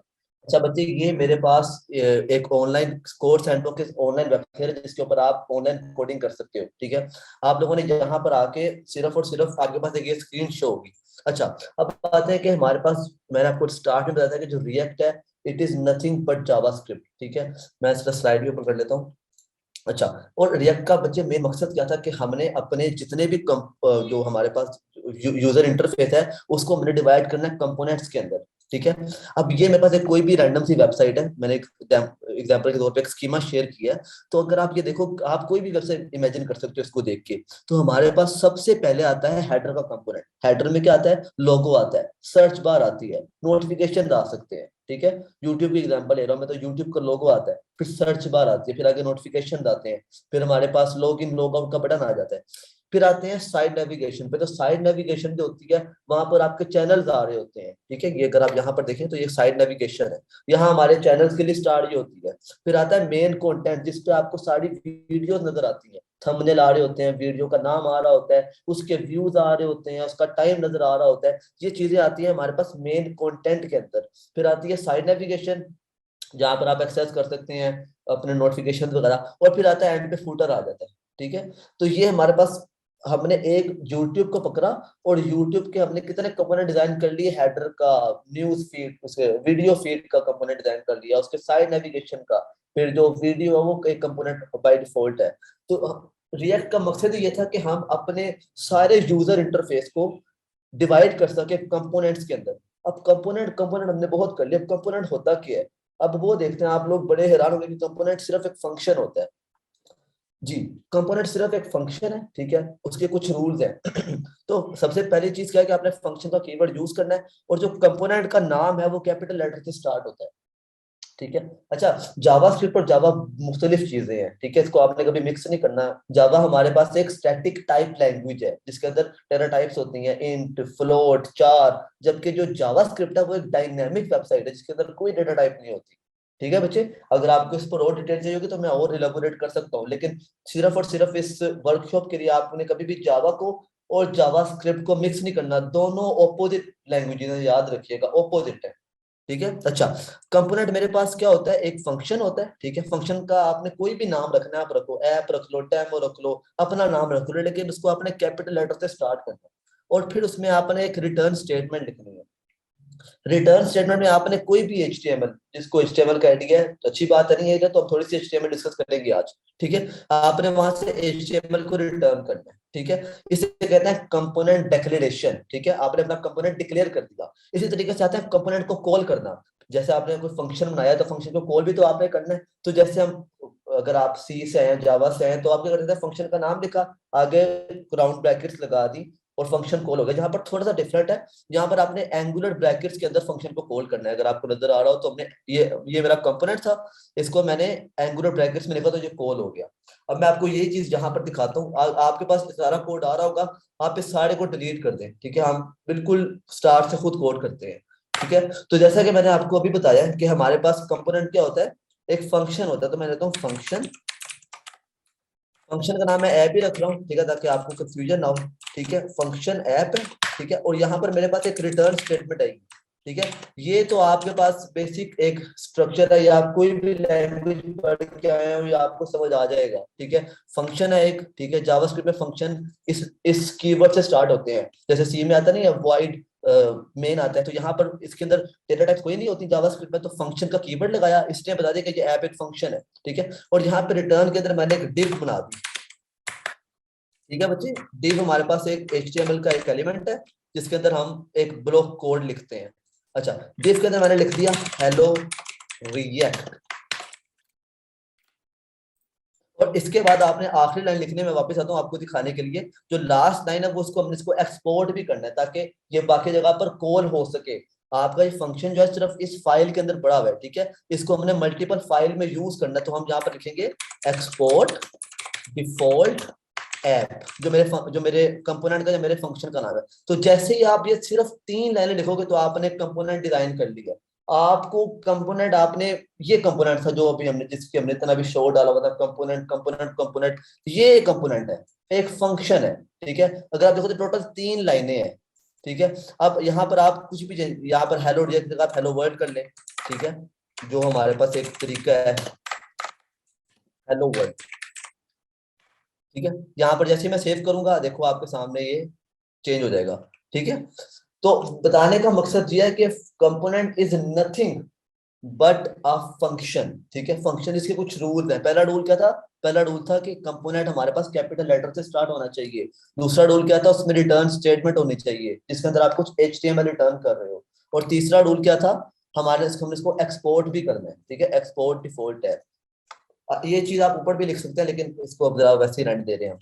Speaker 2: अच्छा बच्चे, ये मेरे पास एक ऑनलाइन कोर्स सेंटर के ऑनलाइन वेबसाइट है जिसके ऊपर आप ऑनलाइन कोडिंग कर सकते हो। ठीक है, आप लोगों ने यहाँ पर आके सिर्फ और सिर्फ आपके पास एक ये स्क्रीन शो होगी। अच्छा, अब बात है कि हमारे पास, मैंने आपको स्टार्ट में बताया था कि जो रिएक्ट है it is nothing but JavaScript. ठीक है, मैं इसका स्लाइड भी ऊपर कर लेता हूँ। अच्छा, और रिएक्ट का बच्चे मेन मकसद क्या था कि हमने अपने जितने भी जो हमारे पास यूजर इंटरफेस है उसको हमने डिवाइड करना है कंपोनेंट्स के अंदर। ठीक है, अब ये मेरे पास एक कोई भी रैंडम सी वेबसाइट है, मैंने एक एग्जांपल के तौर पे एक स्कीमा शेयर किया है। तो अगर आप ये देखो, आप कोई भी वेबसाइट इमेजिन कर सकते हो इसको देख के। तो हमारे पास सबसे पहले आता है हेडर का कंपोनेंट। हेडर में क्या आता है? लोगो आता है, सर्च बार आती है, नोटिफिकेशन आ सकते हैं। ठीक है, यूट्यूब की एग्जांपल ले रहा हूं मैं, तो यूट्यूब का लोगो आता है, फिर सर्च बार आती है, फिर आगे नोटिफिकेशन आते हैं, फिर हमारे पास लॉग इन लॉग आउट का बटन आ जाता है। फिर आते हैं साइड नेविगेशन पे। तो साइड नेविगेशन जो होती है वहां पर आपके चैनल्स आ रहे होते हैं। ठीक है, ये अगर आप यहाँ पर देखें तो ये साइड नेविगेशन है, यहाँ हमारे चैनल्स की लिस्ट आ रही होती है। फिर आता है मेन कंटेंट, जिसपे आपको सारी वीडियोस नजर आती है, थंबनेल आ रहे होते हैं, वीडियो का नाम आ रहा होता है, उसके व्यूज आ रहे होते हैं, उसका टाइम नजर आ रहा होता है। ये चीजें आती है हमारे पास मेन कंटेंट के अंदर। फिर आती है साइड नेविगेशन, जहां पर आप एक्सेस कर सकते हैं अपने नोटिफिकेशन वगैरह, और फिर आता है एंड पे फूटर आ जाता है। ठीक है, तो ये हमारे पास, हमने एक यूट्यूब को पकड़ा और यूट्यूब के हमने कितने कंपोनेंट डिजाइन कर लिए, हेडर का, न्यूज फीड, उसके वीडियो फीड का कंपोनेंट डिजाइन कर लिया, उसके साइड नेविगेशन का, फिर जो वीडियो है वो एक कंपोनेंट बाय डिफॉल्ट है। तो रिएक्ट का मकसद ये था कि हम अपने सारे यूजर इंटरफेस को डिवाइड कर सके कंपोनेंट्स के अंदर। अब कंपोनेंट कंपोनेंट हमने बहुत कर लिया, अब कंपोनेंट होता क्या है? अब वो देखते हैं, आप लोग बड़े हैरान होंगे कि कंपोनेंट सिर्फ एक फंक्शन होता है। जी, कंपोनेंट सिर्फ एक फंक्शन है। ठीक है, उसके कुछ रूल्स हैं। तो सबसे पहली चीज क्या है कि आपने फंक्शन का कीवर्ड यूज करना है, और जो कंपोनेंट का नाम है वो कैपिटल लेटर से स्टार्ट होता है। ठीक है, अच्छा, जावा स्क्रिप्ट और जावा मुख्तलिफ चीजें हैं। ठीक है, इसको आपने कभी मिक्स नहीं करना। जावा हमारे पास एक स्टैटिक टाइप लैंग्वेज है जिसके अंदर डेटा टाइप्स होती हैं, इंट, फ्लोट, चार, जबकि जो जावा स्क्रिप्ट है वो एक डायनेमिक वेबसाइट है जिसके अंदर कोई डेटा टाइप नहीं होती। ठीक है बच्चे, अगर आपको इस पर और डिटेल चाहिए होगी तो मैं और इलेबोरेट कर सकता हूँ, लेकिन सिर्फ और सिर्फ इस वर्कशॉप के लिए आपने कभी भी जावा को और जावास्क्रिप्ट को मिक्स नहीं करना, दोनों ऑपोजिट लैंग्वेज है, याद रखिएगा ऑपोजिट है, ठीक है। अच्छा, कंपोनेंट मेरे पास क्या होता है, एक फंक्शन होता है, ठीक है। फंक्शन का आपने कोई भी नाम रखना है, आप रखो, ऐप रख लो, डेमो रख लो, अपना नाम रख लो, लेकिन उसको आपने कैपिटल लेटर से स्टार्ट करना है। और फिर उसमें आपने एक रिटर्न स्टेटमेंट लिखनी है। रिटर्न स्टेटमेंट में आपने कोई भी HTML, जिसको HTML का आइडिया है, तो अच्छी बात नहीं है, तो हम थोड़ी सी HTML डिस्कस करेंगे आज, ठीक है। आपने वहां से HTML को रिटर्न करना है, ठीक है। इसे कहते हैं कंपोनेंट डिक्लेरेशन, ठीक है। आपने अपना कंपोनेंट डिक्लेयर कर दिया। इसी तरीके से आते हैं कंपोनेंट को कॉल करना। जैसे आपने कोई फंक्शन बनाया तो फंक्शन को कॉल भी तो आपने करना है। तो जैसे हम, अगर आप सी से आए, जावा से आए, तो आप क्या करते हैं, फंक्शन का नाम लिखा, आगे राउंड ब्रैकेट्स लगा दी, और फंक्शन कॉल हो गया। जहां पर थोड़ा सा डिफरेंट है, यहाँ पर आपने एंगुलर ब्रैकेट्स के अंदर फंक्शन को कॉल करना है। अगर आपको नजर आ रहा हो तो हमने ये मेरा कंपोनेंट था, इसको मैंने एंगुलर ब्रैकेट्स में लिखा तो ये कॉल हो गया। अब मैं आपको ये चीज जहां पर दिखाता हूँ, आपके पास सारा कोड आ रहा होगा, आप इस सारे को डिलीट कर दें, ठीक है। हम बिल्कुल स्टार्ट से खुद कोड करते हैं, ठीक है। तो जैसा कि मैंने आपको अभी बताया कि हमारे पास कंपोनेंट क्या होता है, एक फंक्शन होता है। तो मैं लेता हूँ फंक्शन, फंक्शन का नाम मैं ऐप ही रख रहा हूँ, ठीक है, ताकि आपको कंफ्यूजन ना हो, ठीक है। फंक्शन ऐप है, ठीक है। और यहाँ पर मेरे पास एक रिटर्न स्टेटमेंट आएगी, ठीक है। ये तो आपके पास बेसिक एक स्ट्रक्चर है, या आप कोई भी लैंग्वेज पढ़ के आए हो या आपको समझ आ जाएगा, ठीक है। फंक्शन है एक, ठीक है। जावास्क्रिप्ट में फंक्शन इस कीवर्ड से स्टार्ट होते हैं, जैसे सी में आता नहीं है वॉइड मेन आता है, तो यहाँ पर इसके अंदर डेटा टाइप कोई नहीं होती जावास्क्रिप्ट में, तो फंक्शन का कीवर्ड लगाया, इसने बता दिया कि ये ऐप एक फंक्शन है, ठीक है। और यहाँ पे रिटर्न के अंदर मैंने एक डिव बना दी, ठीक है बच्चे। div हमारे पास एक HTML का एक एलिमेंट है, जिसके अंदर हम एक ब्लॉक कोड लिखते हैं। अच्छा, div के अंदर मैंने लिख दिया हेलो रिएक्ट, और इसके बाद आपने आखिरी लाइन लिखने में, वापस आता हूँ आपको दिखाने के लिए, जो लास्ट लाइन है वो उसको हमने इसको एक्सपोर्ट भी करना है, ताकि ये बाकी जगह पर कॉल हो सके। आपका ये फंक्शन जो है सिर्फ इस फाइल के अंदर पड़ा हुआ है, ठीक है। इसको हमने मल्टीपल फाइल में यूज करना है, तो हम यहाँ पर लिखेंगे एक्सपोर्ट डिफॉल्ट ऐप, जो मेरे कंपोनेंट का, जो मेरे फंक्शन का नाम है। तो जैसे ही आप ये सिर्फ 3 लाइनें लिखोगे तो आपने कंपोनेंट डिजाइन कर लिया। आपको कंपोनेंट, आपने ये कंपोनेंट था जो अभी हमने, जिसकी हमने इतना भी शो डाला हुआ था, कंपोनेंट कंपोनेंट कंपोनेंट, ये कंपोनेंट है, एक फंक्शन है, ठीक है। अगर आप देखो तो टोटल 3 लाइनें हैं, ठीक है। अब यहाँ पर आप कुछ भी, यहाँ पर हेलो रिएक्ट की जगह आप हेलो वर्ल्ड कर ले, ठीक है, जो हमारे पास एक तरीका है, हेलो वर्ल्ड, ठीक है। यहाँ पर जैसे मैं सेव करूंगा, देखो आपके सामने ये चेंज हो जाएगा, ठीक है। तो बताने का मकसद ये है कि component is nothing but a function, ठीक है। फंक्शन, इसके कुछ रूल हैं। पहला रूल क्या था, पहला रूल था कि कंपोनेंट हमारे पास कैपिटल लेटर से स्टार्ट होना चाहिए। दूसरा रूल क्या था, उसमें रिटर्न स्टेटमेंट होनी चाहिए, जिसके अंदर आप कुछ HTML रिटर्न कर रहे हो। और तीसरा रूल क्या था, हमने इसको एक्सपोर्ट भी करना है, ठीक है, एक्सपोर्ट डिफॉल्ट है। ये चीज आप ऊपर भी लिख सकते हैं, लेकिन इसको अब जरा वैसे ही रेंट दे रहे हैं।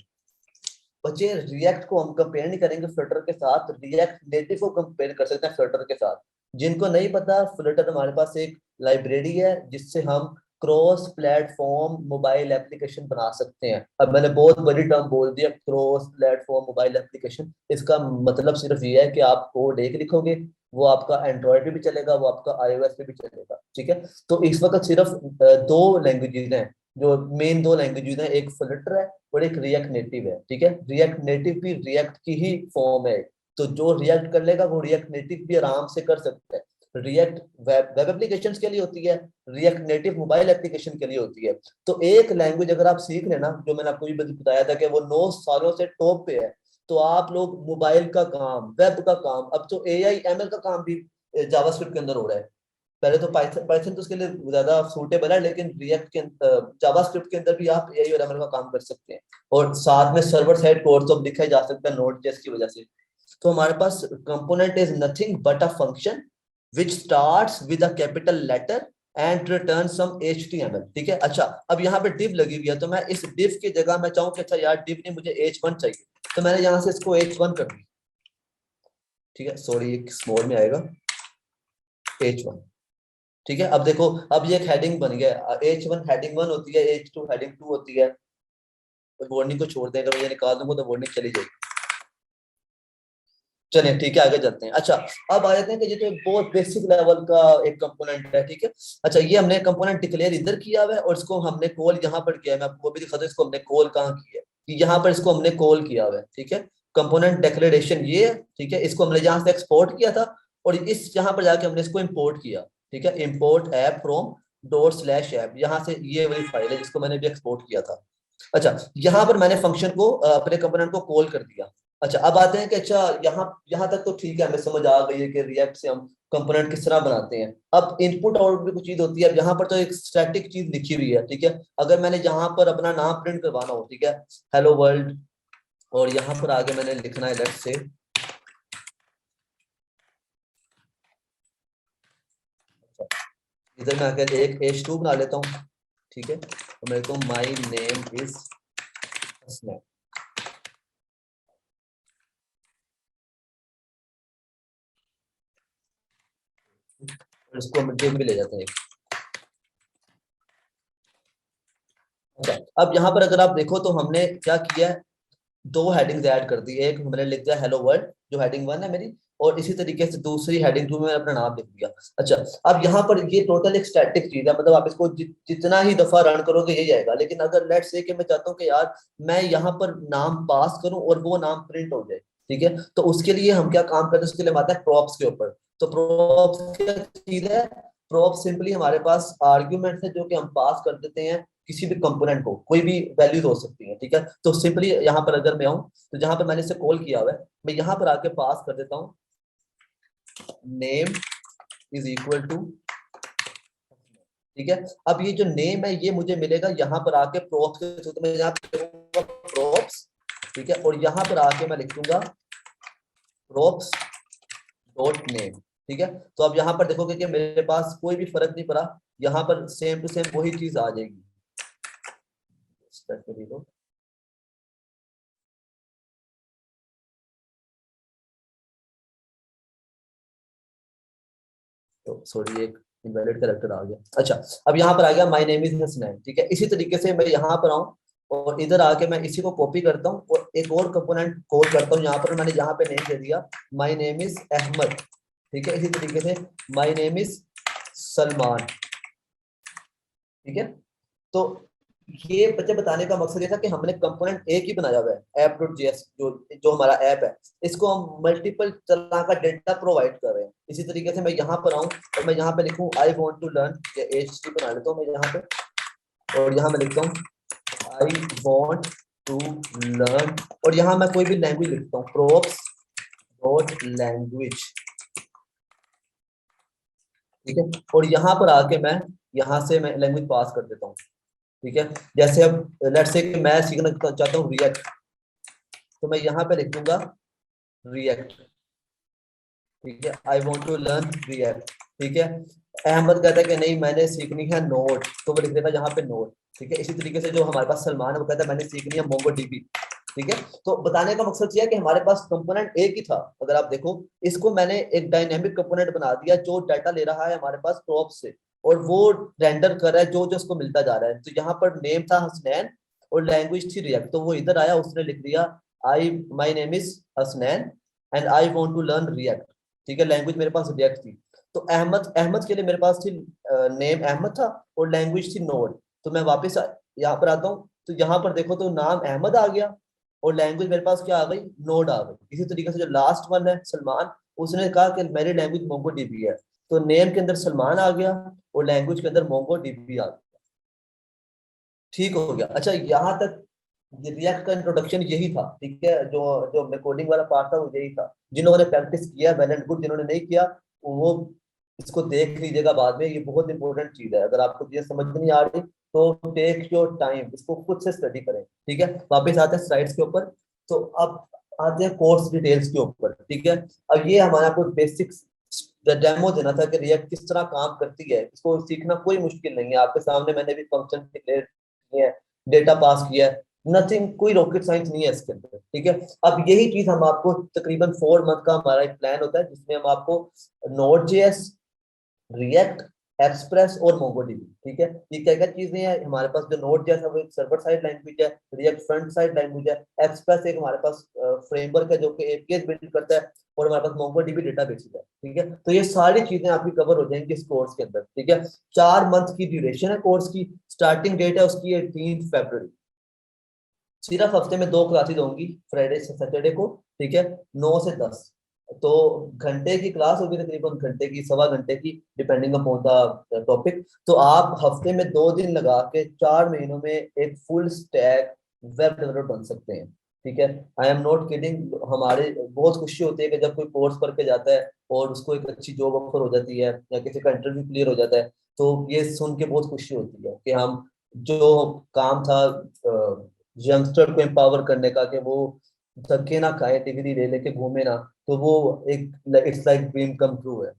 Speaker 2: बच्चे, रिएक्ट को हम कंपेयर नहीं करेंगे फ्लटर के साथ, रिएक्ट नेटिव को कंपेयर कर सकते हैं फ्लटर के साथ। जिनको नहीं पता, फ्लटर हमारे पास एक लाइब्रेरी है जिससे हम क्रॉस प्लेटफॉर्म मोबाइल एप्लीकेशन बना सकते हैं। अब मैंने बहुत बड़ी टर्म बोल दिया, क्रॉस प्लेटफॉर्म मोबाइल एप्लीकेशन। इसका मतलब सिर्फ ये है कि आप कोड एक लिखोगे, वो आपका एंड्रॉयड पे भी चलेगा, वो आपका iOS पे भी चलेगा, ठीक है। तो इस वक्त सिर्फ 2 लैंग्वेजेस हैं, जो मेन 2 लैंग्वेजेस हैं, एक फ्लटर है और एक रिएक्ट नेटिव है, ठीक है। रिएक्ट नेटिव भी रिएक्ट की ही फॉर्म है, तो जो रिएक्ट कर लेगा वो रिएक्ट नेटिव भी आराम से कर सकता है। रिएक्ट वेब एप्लीकेशन के लिए होती है, रिएक्ट नेटिव मोबाइल एप्लीकेशन के लिए होती है। तो एक लैंग्वेज अगर आप सीख लेना, जो मैंने आपको भी बताया था कि वो 9 सालों से टॉप पे है, तो आप लोग मोबाइल का काम, वेब का काम, अब तो AI ML का काम भी जावास्क्रिप्ट के अंदर हो रहा है। पहले तो पाइथन पाइथन तो उसके लिए ज्यादा सूटेबल है, लेकिन रिएक्ट के जावास्क्रिप्ट के अंदर भी आप AI और ML का काम कर सकते हैं। और साथ में सर्वर साइड कोड तो लिखा जा सकता है Node.js की वजह से। तो हमारे पास component is nothing but a function which starts with a capital letter and return some HTML, ठीक है। अच्छा, अब यहाँ पे div लगी हुई है, तो मैं इस div की जगह मैं चाहूँ कि अच्छा यार div नहीं, मुझे H1 चाहिए, तो मैंने यहाँ से इसको H1 कर दी, ठीक है। सॉरी, एक स्मॉल में आएगा H1, ठीक है। अब देखो, अब ये एक हेडिंग बन गया, H1 हेडिंग 1 होती है, H2 हेडिंग 2 होती है। वार्निंग को छोड़ दें, अगर मैं ये निकाल दूंगा तो वार्निंग चली जाएगी। चलिए ठीक है, आगे चलते हैं। अच्छा, अब आ जाते हैं कि ये तो एक बहुत बेसिक लेवल का एक कंपोनेंट है, ठीक है। अच्छा, ये हमने कंपोनेंट डिक्लेयर इधर किया हुआ है और इसको हमने कॉल यहाँ पर किया है। मैं आपको वो भी दिखा दूं, इसको हमने कॉल कहाँ किया है। कि यहाँ पर इसको हमने कॉल किया हुआ है, ठीक है। कंपोनेंट डिक्लेरेशन ये है, ठीक है, इसको हमने यहाँ से एक्सपोर्ट किया था और इस यहाँ पर जाके हमने इसको इंपोर्ट किया, ठीक है। इंपोर्ट ऐप फ्रॉम ./app, यहाँ से ये वाली फाइल है जिसको मैंने भी एक्सपोर्ट किया था। अच्छा, यहाँ पर मैंने फंक्शन को अपने कंपोनेंट को कॉल कर दिया। अच्छा, अब आते हैं कि अच्छा यहाँ यहाँ तक तो ठीक है, हमें समझ आ गई है कि रिएक्ट से हम कंपोनेंट किस तरह बनाते हैं। अब इनपुट आउटपुट भी कुछ चीज होती है। अब यहाँ पर तो एक स्टैटिक चीज लिखी हुई है, ठीक है। अगर मैंने यहाँ पर अपना नाम प्रिंट करवाना हो, ठीक है, हेलो वर्ल्ड, और यहाँ पर आगे मैंने लिखना है लेट्स से, इधर मैं आगे एक h2 बना लेता हूँ, ठीक है, तो मेरे को माई नेम इज हसनैन। इसको हम डिव भी ले जाते हैं। अच्छा, अब यहाँ पर अगर आप देखो तो हमने क्या किया है, दो हेडिंग्स ऐड कर दी। एक हमने लिख दिया हेलो वर्ल्ड, जो हेडिंग 1 है मेरी, और इसी तरीके से दूसरी हेडिंग 2 में अपना नाम लिख दिया। अच्छा, अब यहाँ पर ये टोटल एक स्टैटिक चीज है, मतलब आप इसको जितना ही दफा रन करोगे यही आएगा। लेकिन अगर लेट्स से कि मैं चाहता हूँ कि यार मैं यहाँ पर नाम पास करूँ और वो नाम प्रिंट हो जाए, ठीक है, तो उसके लिए हम क्या काम करते हैं, उसके लिए हम आते हैं प्रॉप्स के ऊपर। तो प्रॉप्स क्या चीज है, प्रॉप सिंपली हमारे पास आर्ग्यूमेंट है जो कि हम पास कर देते हैं किसी भी कंपोनेंट को, कोई भी वैल्यूज हो सकती है, ठीक है। तो सिंपली यहाँ पर अगर मैं आऊँ तो जहां पर मैंने इसे कॉल किया हुआ है, मैं यहाँ पर आके पास कर देता हूँ नेम इज इक्वल टू, ठीक है। अब ये जो नेम है ये मुझे मिलेगा यहाँ पर आके प्रोप्स के थ्रू, तो मैं यहाँ पे प्रोप्स, ठीक है, और यहाँ पर आके मैं लिख दूंगा प्रोप्स डॉट नेम, ठीक है। तो अब यहाँ पर देखोगे कि मेरे पास कोई भी फर्क नहीं पड़ा, यहाँ पर सेम टू सेम वही चीज आ जाएगी। तो सॉरी, एक इनवैलिड कैरेक्टर आ गया। अच्छा, अब यहाँ पर आ गया माय नेम इज हसनैन, ठीक है। इसी तरीके से मैं यहाँ पर आऊँ और इधर आके मैं इसी को कॉपी करता हूँ और एक और कंपोनेंट कॉल करता हूँ। यहाँ पर मैंने यहाँ पे नेम दे दिया माय नेम इज अहमद, ठीक है। इसी तरीके से माय नेम इज सलमान, ठीक है। तो ये बच्चे बताने का मकसद ये था कि हमने कंपोनेंट एक ही बनाया हुआ है app.js, जो जो हमारा ऐप है, इसको हम मल्टीपल तरह का डेटा प्रोवाइड कर रहे हैं। इसी तरीके से मैं यहाँ पर आऊँ और मैं यहाँ पे लिखूँ I want to learn, HT बना लेता हूँ मैं यहाँ पे, और यहाँ मैं लिखता हूँ आई वांट टू लर्न, और यहाँ मैं कोई भी लैंग्वेज लिखता हूँ प्रोप्स डॉट लैंग्वेज, ठीक है। और यहाँ पर आके मैं यहाँ से मैं लैंग्वेज पास कर देता हूँ, ठीक है। जैसे अब लेट्स से कि मैं सीखना चाहता हूँ रिएक्ट, तो मैं यहाँ पे लिख दूंगा रिएक्ट, ठीक है। I want to learn React, ठीक है। अहमद कहता है कि नहीं मैंने सीखनी है नोड, तो वो लिख देगा यहाँ पे नोड, ठीक है। इसी तरीके से जो हमारे पास सलमान है वो कहता है मैंने सीखनी है मोंगोडीबी, ठीक है। तो बताने का मकसद ये है कि हमारे पास कंपोनेंट एक ही था। अगर आप देखो इसको मैंने एक डायनेमिक कंपोनेंट बना दिया जो डाटा ले रहा है हमारे पास प्रॉप से, और वो रेंडर कर रहा है जो जो उसको मिलता जा रहा है। तो यहाँ पर नेम था हसनैन और लैंग्वेज थी रिएक्ट, तो वो इधर आया, उसने लिख दिया I my name is Hasnain and I want to learn React, ठीक है। लैंग्वेज मेरे पास रिएक्ट थी। तो अहमद अहमद के लिए मेरे पास थी नेम अहमद था और लैंग्वेज थी नोड। तो मैं वापस यहाँ पर आता हूँ तो यहाँ पर देखो तो नाम अहमद आ गया और लैंग्वेज मेरे पास क्या आ गई, नोड आ गई। इसी तरीके से जो लास्ट वन है सलमान, उसने कहा कि मेरी लैंग्वेज मोंगो डीबी है, तो नेम के अंदर सलमान आ गया और लैंग्वेज के अंदर मोंगो डीबी आ गया, ठीक हो गया। अच्छा, यहाँ तक रिएक्ट का इंट्रोडक्शन यही था, ठीक है। जो जो मैं कोडिंग वाला पार्ट था वो यही था। जिन्होंने प्रैक्टिस किया वेल एंड गुड, जिन्होंने नहीं किया वो इसको देख लीजिएगा बाद में। ये बहुत इंपॉर्टेंट चीज है, अगर आपको ये समझ नहीं आ रही तो टेक योर टाइम, इसको खुद से स्टडी करें, ठीक है। वापस आते हैं स्लाइड्स के ऊपर। तो अब आते हैं कोर्स डिटेल्स के ऊपर, ठीक है। अब ये हमारा आपको बेसिक्स डेमो देना था कि रिएक्ट किस तरह काम करती है। इसको सीखना कोई मुश्किल नहीं है, आपके सामने मैंने भी फंक्शन डिक्लेयर किए हैं, डेटा पास किया है, नथिंग, कोई रॉकेट साइंस नहीं है इसके अंदर, ठीक है। अब यही चीज हम आपको तकरीबन 4 मंथ का हमारा एक प्लान होता है जिसमें हम आपको नोड जेएस, रिएक्ट, एक्सप्रेस और मोंगोडीबी, ठीक है, ये क्या क्या चीजें हैं हमारे पास। जो नोड जैसा वो एक सर्वर साइड लैंग्वेज है, रिएक्ट फ्रंट साइड लैंग्वेज है, एक्सप्रेस एक हमारे पास फ्रेमवर्क है जो कि एपीआई बिल्ड करता है, और हमारे पास मोंगोडीबी डेटाबेस है, ठीक है। तो ये सारी चीजें आपकी कवर हो जाएंगी इस कोर्स के अंदर, ठीक है। 4 मंथ की ड्यूरेशन है कोर्स की, स्टार्टिंग डेट है उसकी 18 फरवरी, सिर्फ हफ्ते में 2 क्लासेज होंगी, फ्राइडे से सैटरडे को, ठीक है, 9 से 10। तो घंटे की क्लास होगी, तकरीबन घंटे की, सवा घंटे की, डिपेंडिंग अपॉन द टॉपिक। तो आप हफ्ते में 2 दिन लगा के 4 महीनों में एक फुल स्टैक वेब डेवलपर बन सकते हैं, ठीक है। I am not kidding. हमारे बहुत खुशी होती है कि जब कोई कोर्स करके जाता है और उसको एक अच्छी जॉब ऑफर हो जाती है या किसी का इंटरव्यू क्लियर हो जाता है, तो ये सुन के बहुत खुशी होती है कि हम जो काम था यंगस्टर को एम्पावर करने का, कि वो धक्के ना खाए, डिग्री ले लेके घूमे ना, तो वो एक it's like dream come true है,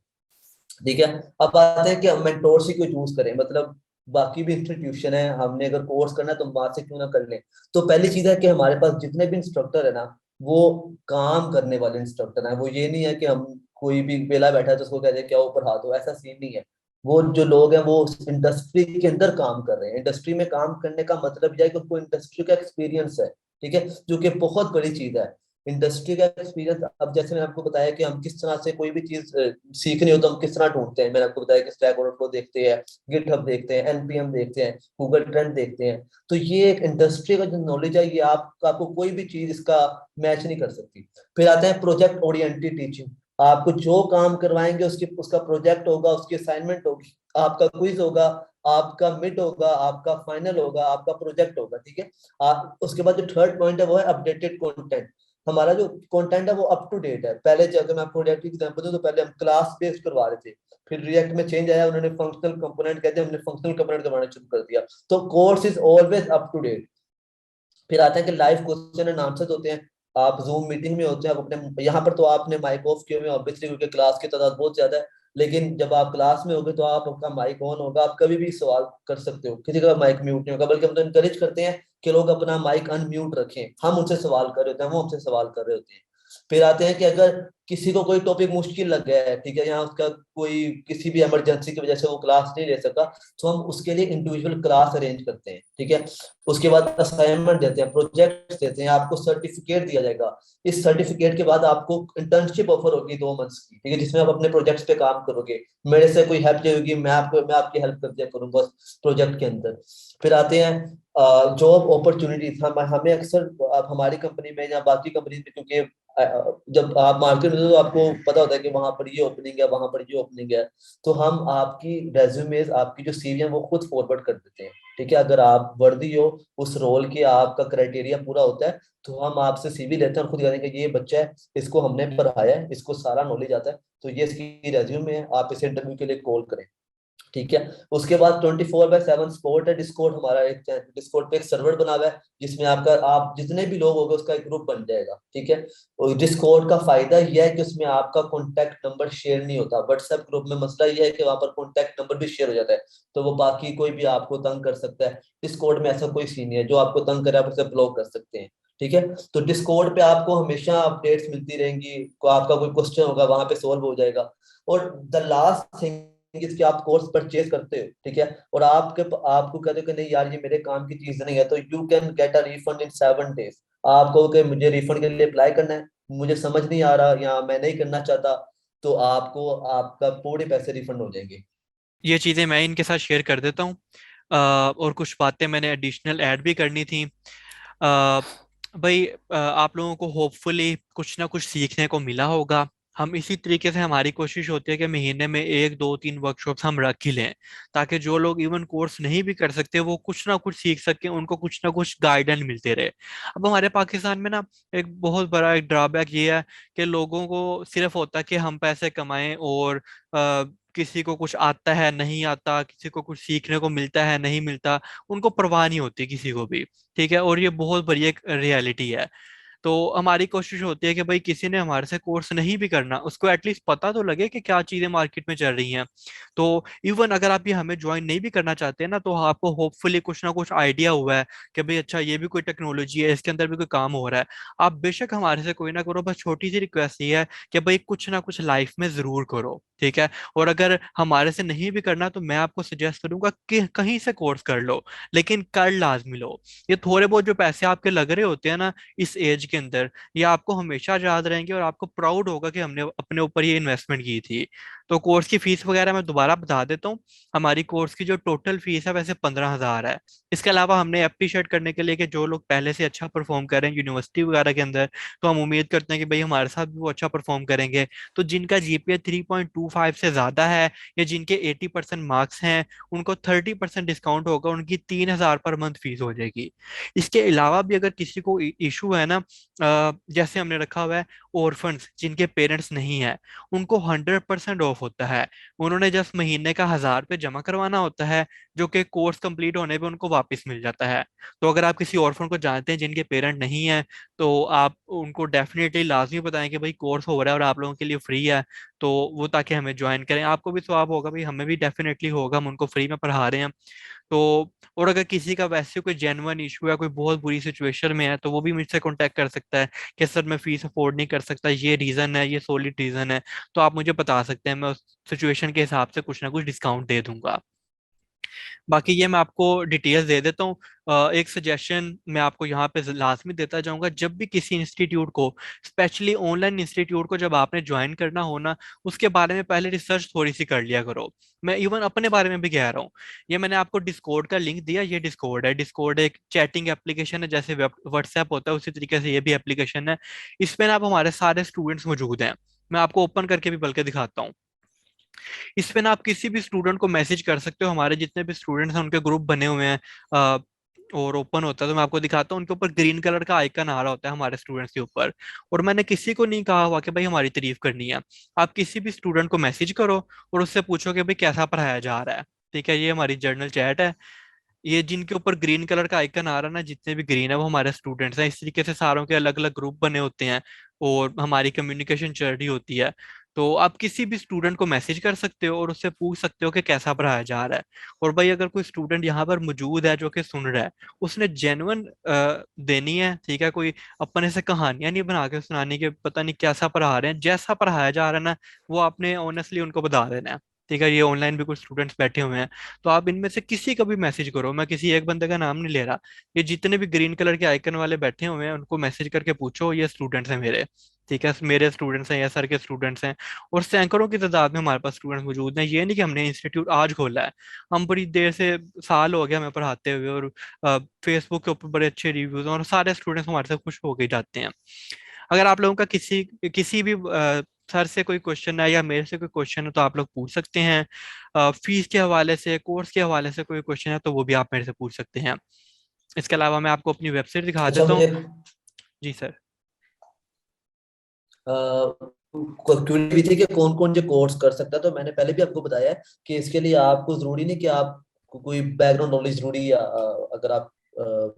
Speaker 2: ठीक है। अब आते हैं कि हम मेंटोरशिप को चूज करें, मतलब बाकी भी इंस्टीट्यूशन है, हमने अगर कोर्स करना है तो वहां से क्यों ना कर लें। तो पहली चीज है कि हमारे पास जितने भी इंस्ट्रक्टर है ना, वो काम करने वाले इंस्ट्रक्टर हैं। वो ये नहीं है कि हम कोई भी बेला बैठा है तो उसको कह दे क्या ऊपर हाथ हो, ऐसा सीन नहीं है। वो जो लोग हैं वो इंडस्ट्री के अंदर काम कर रहे हैं। इंडस्ट्री में काम करने का मतलब यह है कि उनको इंडस्ट्री का एक्सपीरियंस है, ठीक है, जो कि बहुत बड़ी चीज है। इंडस्ट्री का एक्सपीरियंस, अब जैसे मैंने आपको बताया कि हम किस तरह से कोई भी चीज सीखनी हो तो हम किस तरह ढूंढते हैं। मैंने आपको बताया कि स्टैक ओवरफ्लो देखते हैं, गिटहब देखते हैं, एनपीएम देखते हैं, गूगल ट्रेंड देखते हैं। तो ये एक इंडस्ट्री का जो नॉलेज है, ये आपको कोई भी चीज इसका मैच नहीं कर सकती। फिर आते हैं प्रोजेक्ट ओरिएंटेड टीचिंग। आपको जो काम करवाएंगे उसकी उसका प्रोजेक्ट होगा, उसकी असाइनमेंट होगी, आपका क्विज होगा, आपका मिड होगा, आपका फाइनल होगा, आपका प्रोजेक्ट होगा, ठीक है। आप उसके बाद जो थर्ड पॉइंट है वो है अपडेटेड कंटेंट। हमारा जो कंटेंट है वो अप टू डेट है। पहले जब मैं आपको रिएक्ट की एग्जांपल दूं तो पहले हम क्लास बेस्ड करवा रहे थे, फिर रिएक्ट में चेंज आया, उन्होंने फंक्शनल कंपोनेंट कहते हैं, हमने फंक्शनल कंपोनेंट करवाना शुरू कर दिया। तो course is always up to date. फिर आता है कि लाइव क्वेश्चन एंड आंसर होते हैं। आप जूम मीटिंग में होते हैं, आप अपने यहाँ पर तो आपने माइक ऑफ किए हुए ऑब्वियसली, क्योंकि क्लास की तादाद बहुत ज्यादा है। लेकिन जब आप क्लास में होगे तो आप आपका माइक ऑन होगा, आप कभी भी सवाल कर सकते हो, किसी का माइक म्यूट नहीं होगा। बल्कि हम तो इनकरेज करते हैं कि लोग अपना माइक अनम्यूट रखें, हम उनसे सवाल कर रहे होते हैं, वो हमसे सवाल कर रहे होते हैं। फिर आते हैं कि अगर किसी को कोई टॉपिक मुश्किल लग गया है, ठीक है, यहाँ उसका कोई किसी भी इमरजेंसी की वजह से वो क्लास नहीं ले सका, तो हम उसके लिए इंडिविजुअल क्लास अरेंज करते हैं, ठीक है। उसके बाद असाइनमेंट देते हैं, प्रोजेक्ट देते हैं, आपको सर्टिफिकेट दिया जाएगा। इस सर्टिफिकेट के बाद आपको इंटर्नशिप ऑफर होगी 2 मंथ्स की, ठीक है, जिसमें आप अपने प्रोजेक्ट्स पे काम करोगे। मेरे से कोई हेल्प चाहिए होगी, मैं आपकी हेल्प कर दिया करूंगा प्रोजेक्ट के अंदर। फिर आते हैं जॉब अपॉर्चुनिटीज। हम हमें अक्सर, आप हमारी कंपनी में या बाकी कंपनी में, क्योंकि जब आप मार्केट में हो तो आपको पता होता है कि वहां पर ये ओपनिंग है, वहां पर ये ओपनिंग है, तो हम आपकी रेज्यूमेज, आपकी जो सीवी है वो खुद फॉरवर्ड कर देते हैं, ठीक है। अगर आप वर्दी हो उस रोल की, आपका क्राइटेरिया पूरा होता है, तो हम आपसे सीवी लेते हैं और खुद कहते हैं कि ये बच्चा है, इसको हमने पढ़ाया है, इसको सारा नॉलेज आता है, तो ये इसकी रेज्यूमे है, आप इसे इंटरव्यू के लिए कॉल करें, ठीक है। उसके बाद 24/7 सपोर्ट है। डिस्कॉर्ड हमारा एक, डिस्कॉर्ड पे एक सर्वर बना हुआ है, जिसमें आपका, आप जितने भी लोग होंगे उसका एक ग्रुप बन जाएगा, ठीक है। और डिस्कॉर्ड का फायदा यह है कि उसमें आपका कॉन्टैक्ट नंबर शेयर नहीं होता। व्हाट्सएप ग्रुप में मसला यह है कि वहां पर कॉन्टैक्ट नंबर भी शेयर हो जाता है, तो वो बाकी कोई भी आपको तंग कर सकता है। डिस्कॉर्ड में ऐसा कोई सीन नहीं है, जो आपको तंग करे आप उसे ब्लॉक कर सकते हैं, ठीक है। तो डिस्कॉर्ड पे आपको हमेशा अपडेट्स मिलती रहेंगी, आपका कोई क्वेश्चन होगा वहां पे सॉल्व हो जाएगा। और द लास्ट थिंग कि आप कोर्स परचेज करते हो, ठीक है, और आपको कहते हो कि नहीं यार ये मेरे काम की चीज नहीं है, तो you can get a refund in 7 days. आपको कि मुझे रिफंड के लिए अप्लाई करना है, मुझे समझ नहीं आ रहा या मैं नहीं करना चाहता, तो आपको आपका पूरे पैसे रिफंड हो जाएंगे।
Speaker 1: ये चीज़ें मैं इनके साथ शेयर कर देता हूँ। और कुछ बातें मैंने एडिशनल ऐड भी करनी थी। भाई, आप लोगों को होपफुली कुछ ना कुछ सीखने को मिला होगा। हम इसी तरीके से, हमारी कोशिश होती है कि महीने में 1 2 3 वर्कशॉप्स हम रख ही लें, ताकि जो लोग इवन कोर्स नहीं भी कर सकते वो कुछ ना कुछ सीख सकें, उनको कुछ ना कुछ गाइडेंस मिलते रहे। अब हमारे पाकिस्तान में ना एक बहुत बड़ा एक ड्रॉबैक ये है कि लोगों को सिर्फ होता है कि हम पैसे कमाएं, और किसी को कुछ आता है नहीं आता, किसी को कुछ सीखने को मिलता है नहीं मिलता, उनको परवाह नहीं होती किसी को भी। ठीक है, और ये बहुत बड़ी एक रियलिटी है। तो हमारी कोशिश होती है कि भाई किसी ने हमारे से कोर्स नहीं भी करना, उसको एटलीस्ट पता तो लगे कि क्या चीजें मार्केट में चल रही हैं। तो इवन अगर आप ये हमें ज्वाइन नहीं भी करना चाहते हैं ना, तो आपको होपफुली कुछ ना कुछ आइडिया हुआ है कि भाई अच्छा ये भी कोई टेक्नोलॉजी है, इसके अंदर भी कोई काम हो रहा है। आप बेशक हमारे से कोई ना करो, बस छोटी सी रिक्वेस्ट ये है कि भाई कुछ ना कुछ लाइफ में जरूर करो, ठीक है। और अगर हमारे से नहीं भी करना तो मैं आपको सजेस्ट करूंगा कि कहीं से कोर्स कर लो, लेकिन कर लाजमी लो। ये थोड़े बहुत जो पैसे आपके लग रहे होते हैं ना इस एज के अंदर, ये आपको हमेशा याद रहेंगे और आपको प्राउड होगा कि हमने अपने ऊपर ये इन्वेस्टमेंट की थी। तो कोर्स की फीस वगैरह मैं दोबारा बता देता हूँ। हमारी कोर्स की जो टोटल फीस है वैसे 15,000 है। इसके अलावा हमने अप्रिशिएट करने के लिए कि जो लोग पहले से अच्छा परफॉर्म कर रहे हैं यूनिवर्सिटी वगैरह के अंदर, तो हम उम्मीद करते हैं कि भाई हमारे साथ भी वो अच्छा परफॉर्म करेंगे। तो जिनका जीपीए 3.25 से ज्यादा है या जिनके 80% मार्क्स हैं, उनको 30% डिस्काउंट होगा, उनकी 3,000 पर मंथ फीस हो जाएगी। इसके अलावा भी अगर किसी को इशू है ना, जैसे हमने रखा हुआ है ऑर्फन्स जिनके पेरेंट्स नहीं है, उनको 100% ऑफ होता है। उन्होंने जस्ट महीने का 1,000 रुपये जमा करवाना होता है, जो कि कोर्स कंप्लीट होने पे उनको वापस मिल जाता है। तो अगर आप किसी ऑर्फन को जानते हैं जिनके पेरेंट नहीं है, तो आप उनको डेफिनेटली लाजमी बताएं कि भाई कोर्स हो रहा है और आप लोगों के लिए फ्री है, तो वो ताकि हमें ज्वाइन करें। आपको भी स्वाब होगा भाई, हमें भी डेफिनेटली होगा, हम उनको फ्री में पढ़ा रहे हैं। तो और अगर किसी का वैसे कोई जेन्युइन इशू है, कोई बहुत बुरी सिचुएशन में है, तो वो भी मुझसे कांटेक्ट कर सकता है कि सर मैं फीस अफोर्ड नहीं कर सकता, ये रीजन है, ये सॉलिड रीजन है। तो आप मुझे बता सकते हैं, मैं उस सिचुएशन के हिसाब से कुछ ना कुछ डिस्काउंट दे दूंगा। बाकी ये मैं आपको डिटेल्स दे देता हूँ। एक सजेशन मैं आपको यहाँ पे लाजमी देता जाऊंगा, जब भी किसी इंस्टीट्यूट को, स्पेशली ऑनलाइन इंस्टीट्यूट को जब आपने ज्वाइन करना हो ना, उसके बारे में पहले रिसर्च थोड़ी सी कर लिया करो। मैं इवन अपने बारे में भी कह रहा हूँ। ये मैंने आपको डिस्कॉर्ड का लिंक दिया, ये डिस्कॉर्ड है। डिस्कॉर्ड एक चैटिंग एप्लीकेशन है, जैसे व्हाट्सएप होता है उसी तरीके से ये भी एप्लीकेशन है। इसमें ना आप हमारे सारे स्टूडेंट्स मौजूद हैं। मैं आपको ओपन करके भी बल्कि दिखाता हूँ। इस पे ना आप किसी भी स्टूडेंट को मैसेज कर सकते हो। हमारे जितने भी स्टूडेंट्स हैं उनके ग्रुप बने हुए हैं, और ओपन होता है। तो मैं आपको दिखाता हूँ, उनके ऊपर ग्रीन कलर का आइकन आ रहा होता है हमारे स्टूडेंट्स के ऊपर। और मैंने किसी को नहीं कहा हुआ कि भाई हमारी तारीफ करनी है। आप किसी भी स्टूडेंट को मैसेज करो और उससे पूछो कि भाई कैसा पढ़ाया जा रहा है। ठीक है, ये हमारी जर्नल चैट है। ये जिनके ऊपर ग्रीन कलर का आइकन आ रहा है ना, जितने भी ग्रीन है वो हमारे स्टूडेंट्स हैं। इस तरीके से सारों के अलग अलग ग्रुप बने होते हैं और हमारी कम्युनिकेशन चल रही होती है। तो आप किसी भी स्टूडेंट को मैसेज कर सकते हो और उससे पूछ सकते हो कि कैसा पढ़ाया जा रहा है। और भाई अगर कोई स्टूडेंट यहाँ पर मौजूद है जो कि सुन रहा है, उसने जेन्युइन देनी है, ठीक है, कोई अपने से कहानियां नहीं बना के सुनानी कि पता नहीं कैसा पढ़ा रहे हैं। जैसा पढ़ाया जा रहा है ना, वो आपने ऑनेस्टली उनको बता देना है। ठीक है, ये ऑनलाइन भी कुछ स्टूडेंट्स बैठे हुए हैं, तो आप इनमें से किसी का भी मैसेज करो। मैं किसी एक बंदे का नाम नहीं ले रहा। ये जितने भी ग्रीन कलर के आइकन वाले बैठे हुए हैं उनको मैसेज करके पूछो, ये स्टूडेंट्स हैं मेरे। ठीक है, मेरे स्टूडेंट्स हैं या सर के स्टूडेंट्स हैं। और सैकड़ों की तादाद में हमारे पास स्टूडेंट्स मौजूद हैं। ये नहीं कि हमने इंस्टीट्यूट आज खोला है। हम बड़ी देर से, साल हो गया हमें पढ़ाते हुए, और फेसबुक के ऊपर बड़े अच्छे रिव्यूज हैं और सारे स्टूडेंट्स हमारे से खुश होकर जाते हैं। अगर आप लोगों का किसी किसी भी सर से कोई क्वेश्चन है या मेरे से कोई क्वेश्चन है तो आप लोग पूछ सकते हैं। फीस के हवाले से, कोर्स के हवाले से कोई क्वेश्चन है तो वो भी आप मेरे से पूछ सकते हैं। इसके अलावा मैं आपको अपनी वेबसाइट दिखा
Speaker 2: अच्छा,
Speaker 1: देता हूँ।
Speaker 2: मुझे
Speaker 1: जी सर।
Speaker 2: क्योंकि थी कि कौन कौन जो कोर्स कर सकता है, तो मैंने पहले भी आपको बताया है कि इसके लिए आपको जरूरी नहीं कि आपको कोई बैकग्राउंड नॉलेज जरूरी, या अगर आप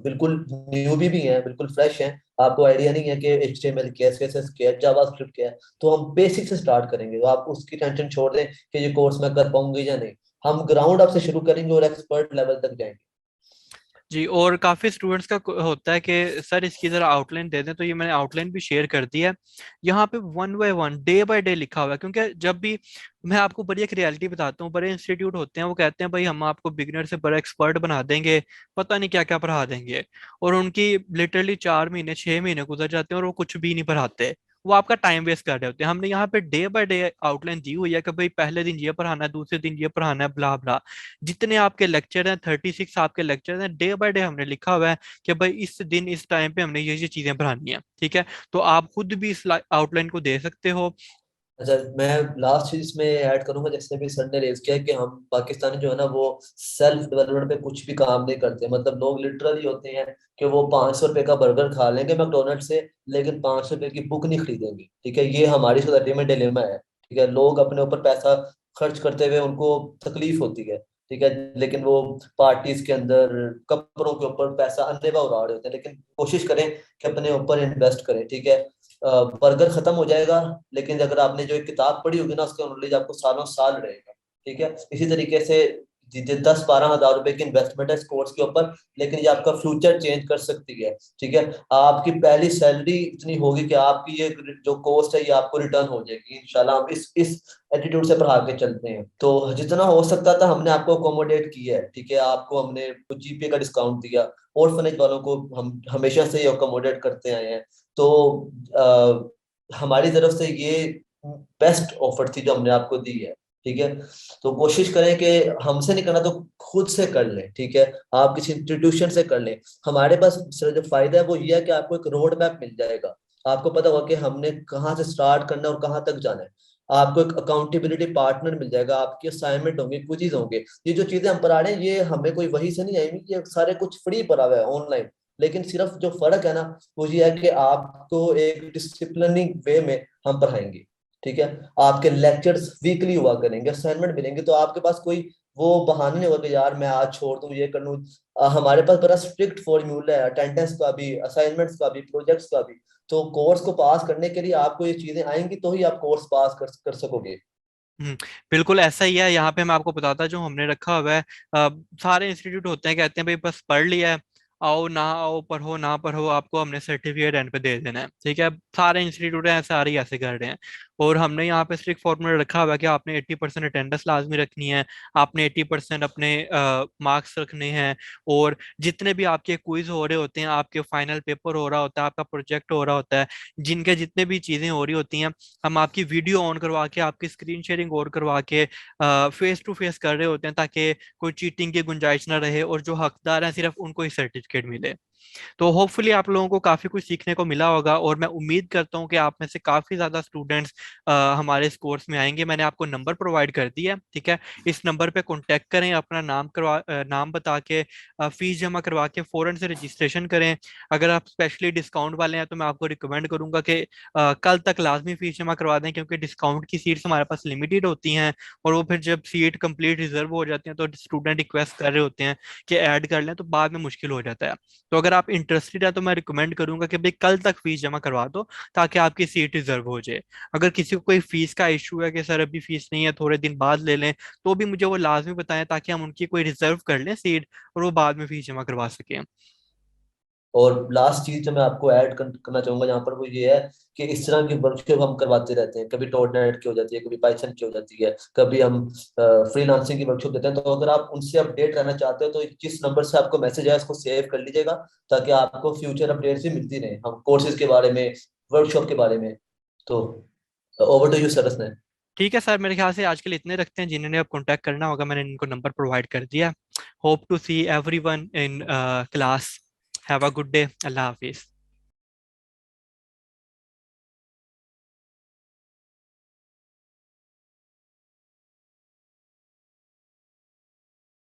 Speaker 2: बिल्कुल न्यूबी भी हैं, बिल्कुल फ्रेश हैं, आपको आइडिया नहीं है कि HTML क्या है, CSS क्या है, जावास्क्रिप्ट क्या है, तो हम बेसिक से स्टार्ट करेंगे। तो आप उसकी टेंशन छोड़ दें कि ये कोर्स मैं कर पाऊंगी या नहीं। हम ग्राउंड अप से शुरू करेंगे और एक्सपर्ट लेवल तक जाएंगे।
Speaker 1: जी, और काफ़ी स्टूडेंट्स का होता है कि सर इसकी ज़रा आउटलाइन दे दें, तो ये मैंने आउटलाइन भी शेयर कर दी है। यहाँ पे one by one, day by day लिखा हुआ है। क्योंकि जब भी मैं आपको बड़ी एक रियलिटी बताता हूँ, बड़े इंस्टीट्यूट होते हैं वो कहते हैं भाई हम आपको बिगनर से बड़ा एक्सपर्ट बना देंगे, पता नहीं क्या क्या पढ़ा देंगे। और उनकी लिटरली 4 महीने 6 महीने गुजर जाते हैं और वो कुछ भी नहीं पढ़ाते। वो आपका टाइम वेस्ट कर रहे होते हैं। हमने यहाँ पे डे बाय डे आउटलाइन दी हुई है कि भाई पहले दिन ये पढ़ाना है, दूसरे दिन ये पढ़ाना है, ब्ला ब्ला। जितने आपके लेक्चर हैं, 36 आपके लेक्चर हैं, डे बाय डे हमने लिखा हुआ है कि भाई इस दिन इस टाइम पे हमने ये चीजें पढ़ानी है। ठीक है, तो आप खुद भी इस आउटलाइन को दे सकते हो।
Speaker 2: अच्छा, मैं लास्ट चीज इसमें ऐड करूंगा, जैसे भी सर ने रेज किया है कि हम पाकिस्तानी जो है ना वो सेल्फ डेवलपमेंट पे कुछ भी काम नहीं करते। मतलब लोग लिटरली होते हैं कि वो 500 रुपए का बर्गर खा लेंगे मैकडोनल्ड से, लेकिन 500 रुपए की बुक नहीं खरीदेंगे। ठीक है, ये हमारी सोसाइटी में डिलेमा है। ठीक है, लोग अपने ऊपर पैसा खर्च करते हुए उनको तकलीफ होती है। ठीक है, लेकिन वो पार्टीज के अंदर कपड़ों के ऊपर पैसा अंधेवा उड़ा रहे होते हैं। लेकिन कोशिश करें कि अपने ऊपर इन्वेस्ट करें। ठीक है, बर्गर खत्म हो जाएगा, लेकिन अगर आपने जो एक किताब पढ़ी होगी ना, उसका नॉलेज आपको सालों साल रहेगा। ठीक है, इसी तरीके से 10-12 हज़ार रुपए की इन्वेस्टमेंट है इस कोर्स के ऊपर, लेकिन ये आपका फ्यूचर चेंज कर सकती है। ठीक है, आपकी पहली सैलरी इतनी होगी कि आपकी ये जो कोर्स है ये आपको रिटर्न हो जाएगी इंशाल्लाह। हम इस एटीट्यूड से पढ़ा के चलते हैं, तो जितना हो सकता था हमने आपको अकोमोडेट किया है। ठीक है, आपको हमने कुछ GPA का डिस्काउंट दिया, ऑर्फनेज वालों को हम हमेशा से ही अकोमोडेट करते आए हैं। तो हमारी तरफ से ये बेस्ट ऑफर थी जो हमने आपको दी है। ठीक है, तो कोशिश करें कि हमसे नहीं करना तो खुद से कर लें। ठीक है, आप किसी इंस्टीट्यूशन से कर लें। हमारे पास सर जो फायदा है वो ये है कि आपको एक रोड मैप मिल जाएगा। आपको पता होगा कि हमने कहाँ से स्टार्ट करना है और कहाँ तक जाना है। आपको एक अकाउंटेबिलिटी पार्टनर मिल जाएगा, आपके असाइनमेंट होंगे, क्विज़ होंगे। ये जो चीजें हम पढ़ा रहे हैं ये हमें कोई वही से नहीं आएंगी, ये सारे कुछ फ्री पढ़ा हुआ है ऑनलाइन। लेकिन सिर्फ जो फर्क है ना वो ये है कि आपको एक डिसिप्लिनिंग वे में हम पढ़ाएंगे। ठीक है, आपके लेक्चर्स वीकली हुआ करेंगे, असाइनमेंट मिलेंगे, तो आपके पास कोई वो बहाना नहीं होगा कि यार मैं आज छोड़ दूं, ये कर लूं। हमारे पास बड़ा स्ट्रिक्ट फॉर्मूला है अटेंडेंस का भी, असाइनमेंट्स का भी, प्रोजेक्ट्स का भी। तो कोर्स को पास करने के लिए आपको ये चीजें आएंगी तो ही आप कोर्स पास कर सकोगे।
Speaker 1: हम्म, बिल्कुल ऐसा ही है। यहाँ पे मैं आपको बताता जो हमने रखा हुआ है। सारे इंस्टीट्यूट होते हैं, कहते हैं भाई बस पढ़ लिया है, आओ ना आओ, पढ़ो ना पढ़ो, आपको हमने सर्टिफिकेट एंड पे दे देना है। ठीक है, सारे इंस्टीट्यूट हैं सारे ही ऐसे कर रहे हैं। और हमने यहाँ पे स्ट्रिक्ट फॉर्मूला रखा हुआ है कि आपने 80% अटेंडेंस लाजमी रखनी है, आपने 80% अपने मार्क्स रखने हैं। और जितने भी आपके क्विज हो रहे होते हैं, आपके फाइनल पेपर हो रहा होता है, आपका प्रोजेक्ट हो रहा होता है, जिनके जितने भी चीज़ें हो रही होती हैं, हम आपकी वीडियो ऑन करवा के, आपकी स्क्रीन शेयरिंग और करवा के फेस टू फेस कर रहे होते हैं, ताकि कोई चीटिंग की गुंजाइश ना रहे और जो हकदार हैं सिर्फ उनको ही सर्टिफिकेट मिले। तो होपफुली आप लोगों को काफी कुछ सीखने को मिला होगा, और मैं उम्मीद करता हूँ कि आप में से काफी ज्यादा स्टूडेंट्स हमारे इस कोर्स में आएंगे। मैंने आपको नंबर प्रोवाइड कर दिया है, ठीक है। इस नंबर पे कांटेक्ट करें, अपना नाम बता के फीस जमा करवा के फौरन से रजिस्ट्रेशन करें। अगर आप स्पेशली डिस्काउंट वाले हैं तो मैं आपको रिकमेंड करूंगा कि कल तक लाजमी फीस जमा करवा दें, क्योंकि डिस्काउंट की सीट्स हमारे पास लिमिटेड होती हैं। और वो फिर जब सीट कंप्लीट रिजर्व हो जाती हैं तो स्टूडेंट रिक्वेस्ट कर रहे होते हैं कि ऐड कर लें, तो बाद में मुश्किल हो जाता है। तो अगर आप इंटरेस्टेड है तो मैं रिकमेंड करूंगा कि भाई कल तक फीस जमा करवा दो, ताकि आपकी सीट रिजर्व हो जाए। अगर किसी को कोई फीस का इशू है कि सर अभी फीस नहीं है, थोड़े दिन बाद ले लें, तो भी मुझे वो लाजमी बताएं, ताकि हम उनकी कोई रिजर्व कर लें सीट, और वो बाद में फीस जमा करवा सकें।
Speaker 2: और लास्ट चीज जो मैं आपको ऐड करना चाहूंगा यहाँ पर वो ये है कि इस तरह की वर्कशॉप हम करवाते रहते हैं। कभी डॉट नेट की हो जाती है, कभी पाइथन की हो जाती है, कभी हम फ्रीलांसिंग की वर्कशॉप देते हैं। तो अगर आप उनसे अपडेट रहना चाहते हो तो जिस नंबर से आपको मैसेज आया उसको सेव कर लीजिएगा, ताकि आपको फ्यूचर अपडेट्स भी मिलती रहे, हम कोर्सेज के बारे में, वर्कशॉप के बारे में। तो ओवर टू यू सरस ने।
Speaker 1: ठीक है सर, मेरे ख्याल से आज के लिए इतने रखते हैं। जिन्होंने अब कांटेक्ट करना होगा मैंने इनको नंबर प्रोवाइड कर दिया। Hope to see everyone in class. Have a good day. अल्लाह हाफिज।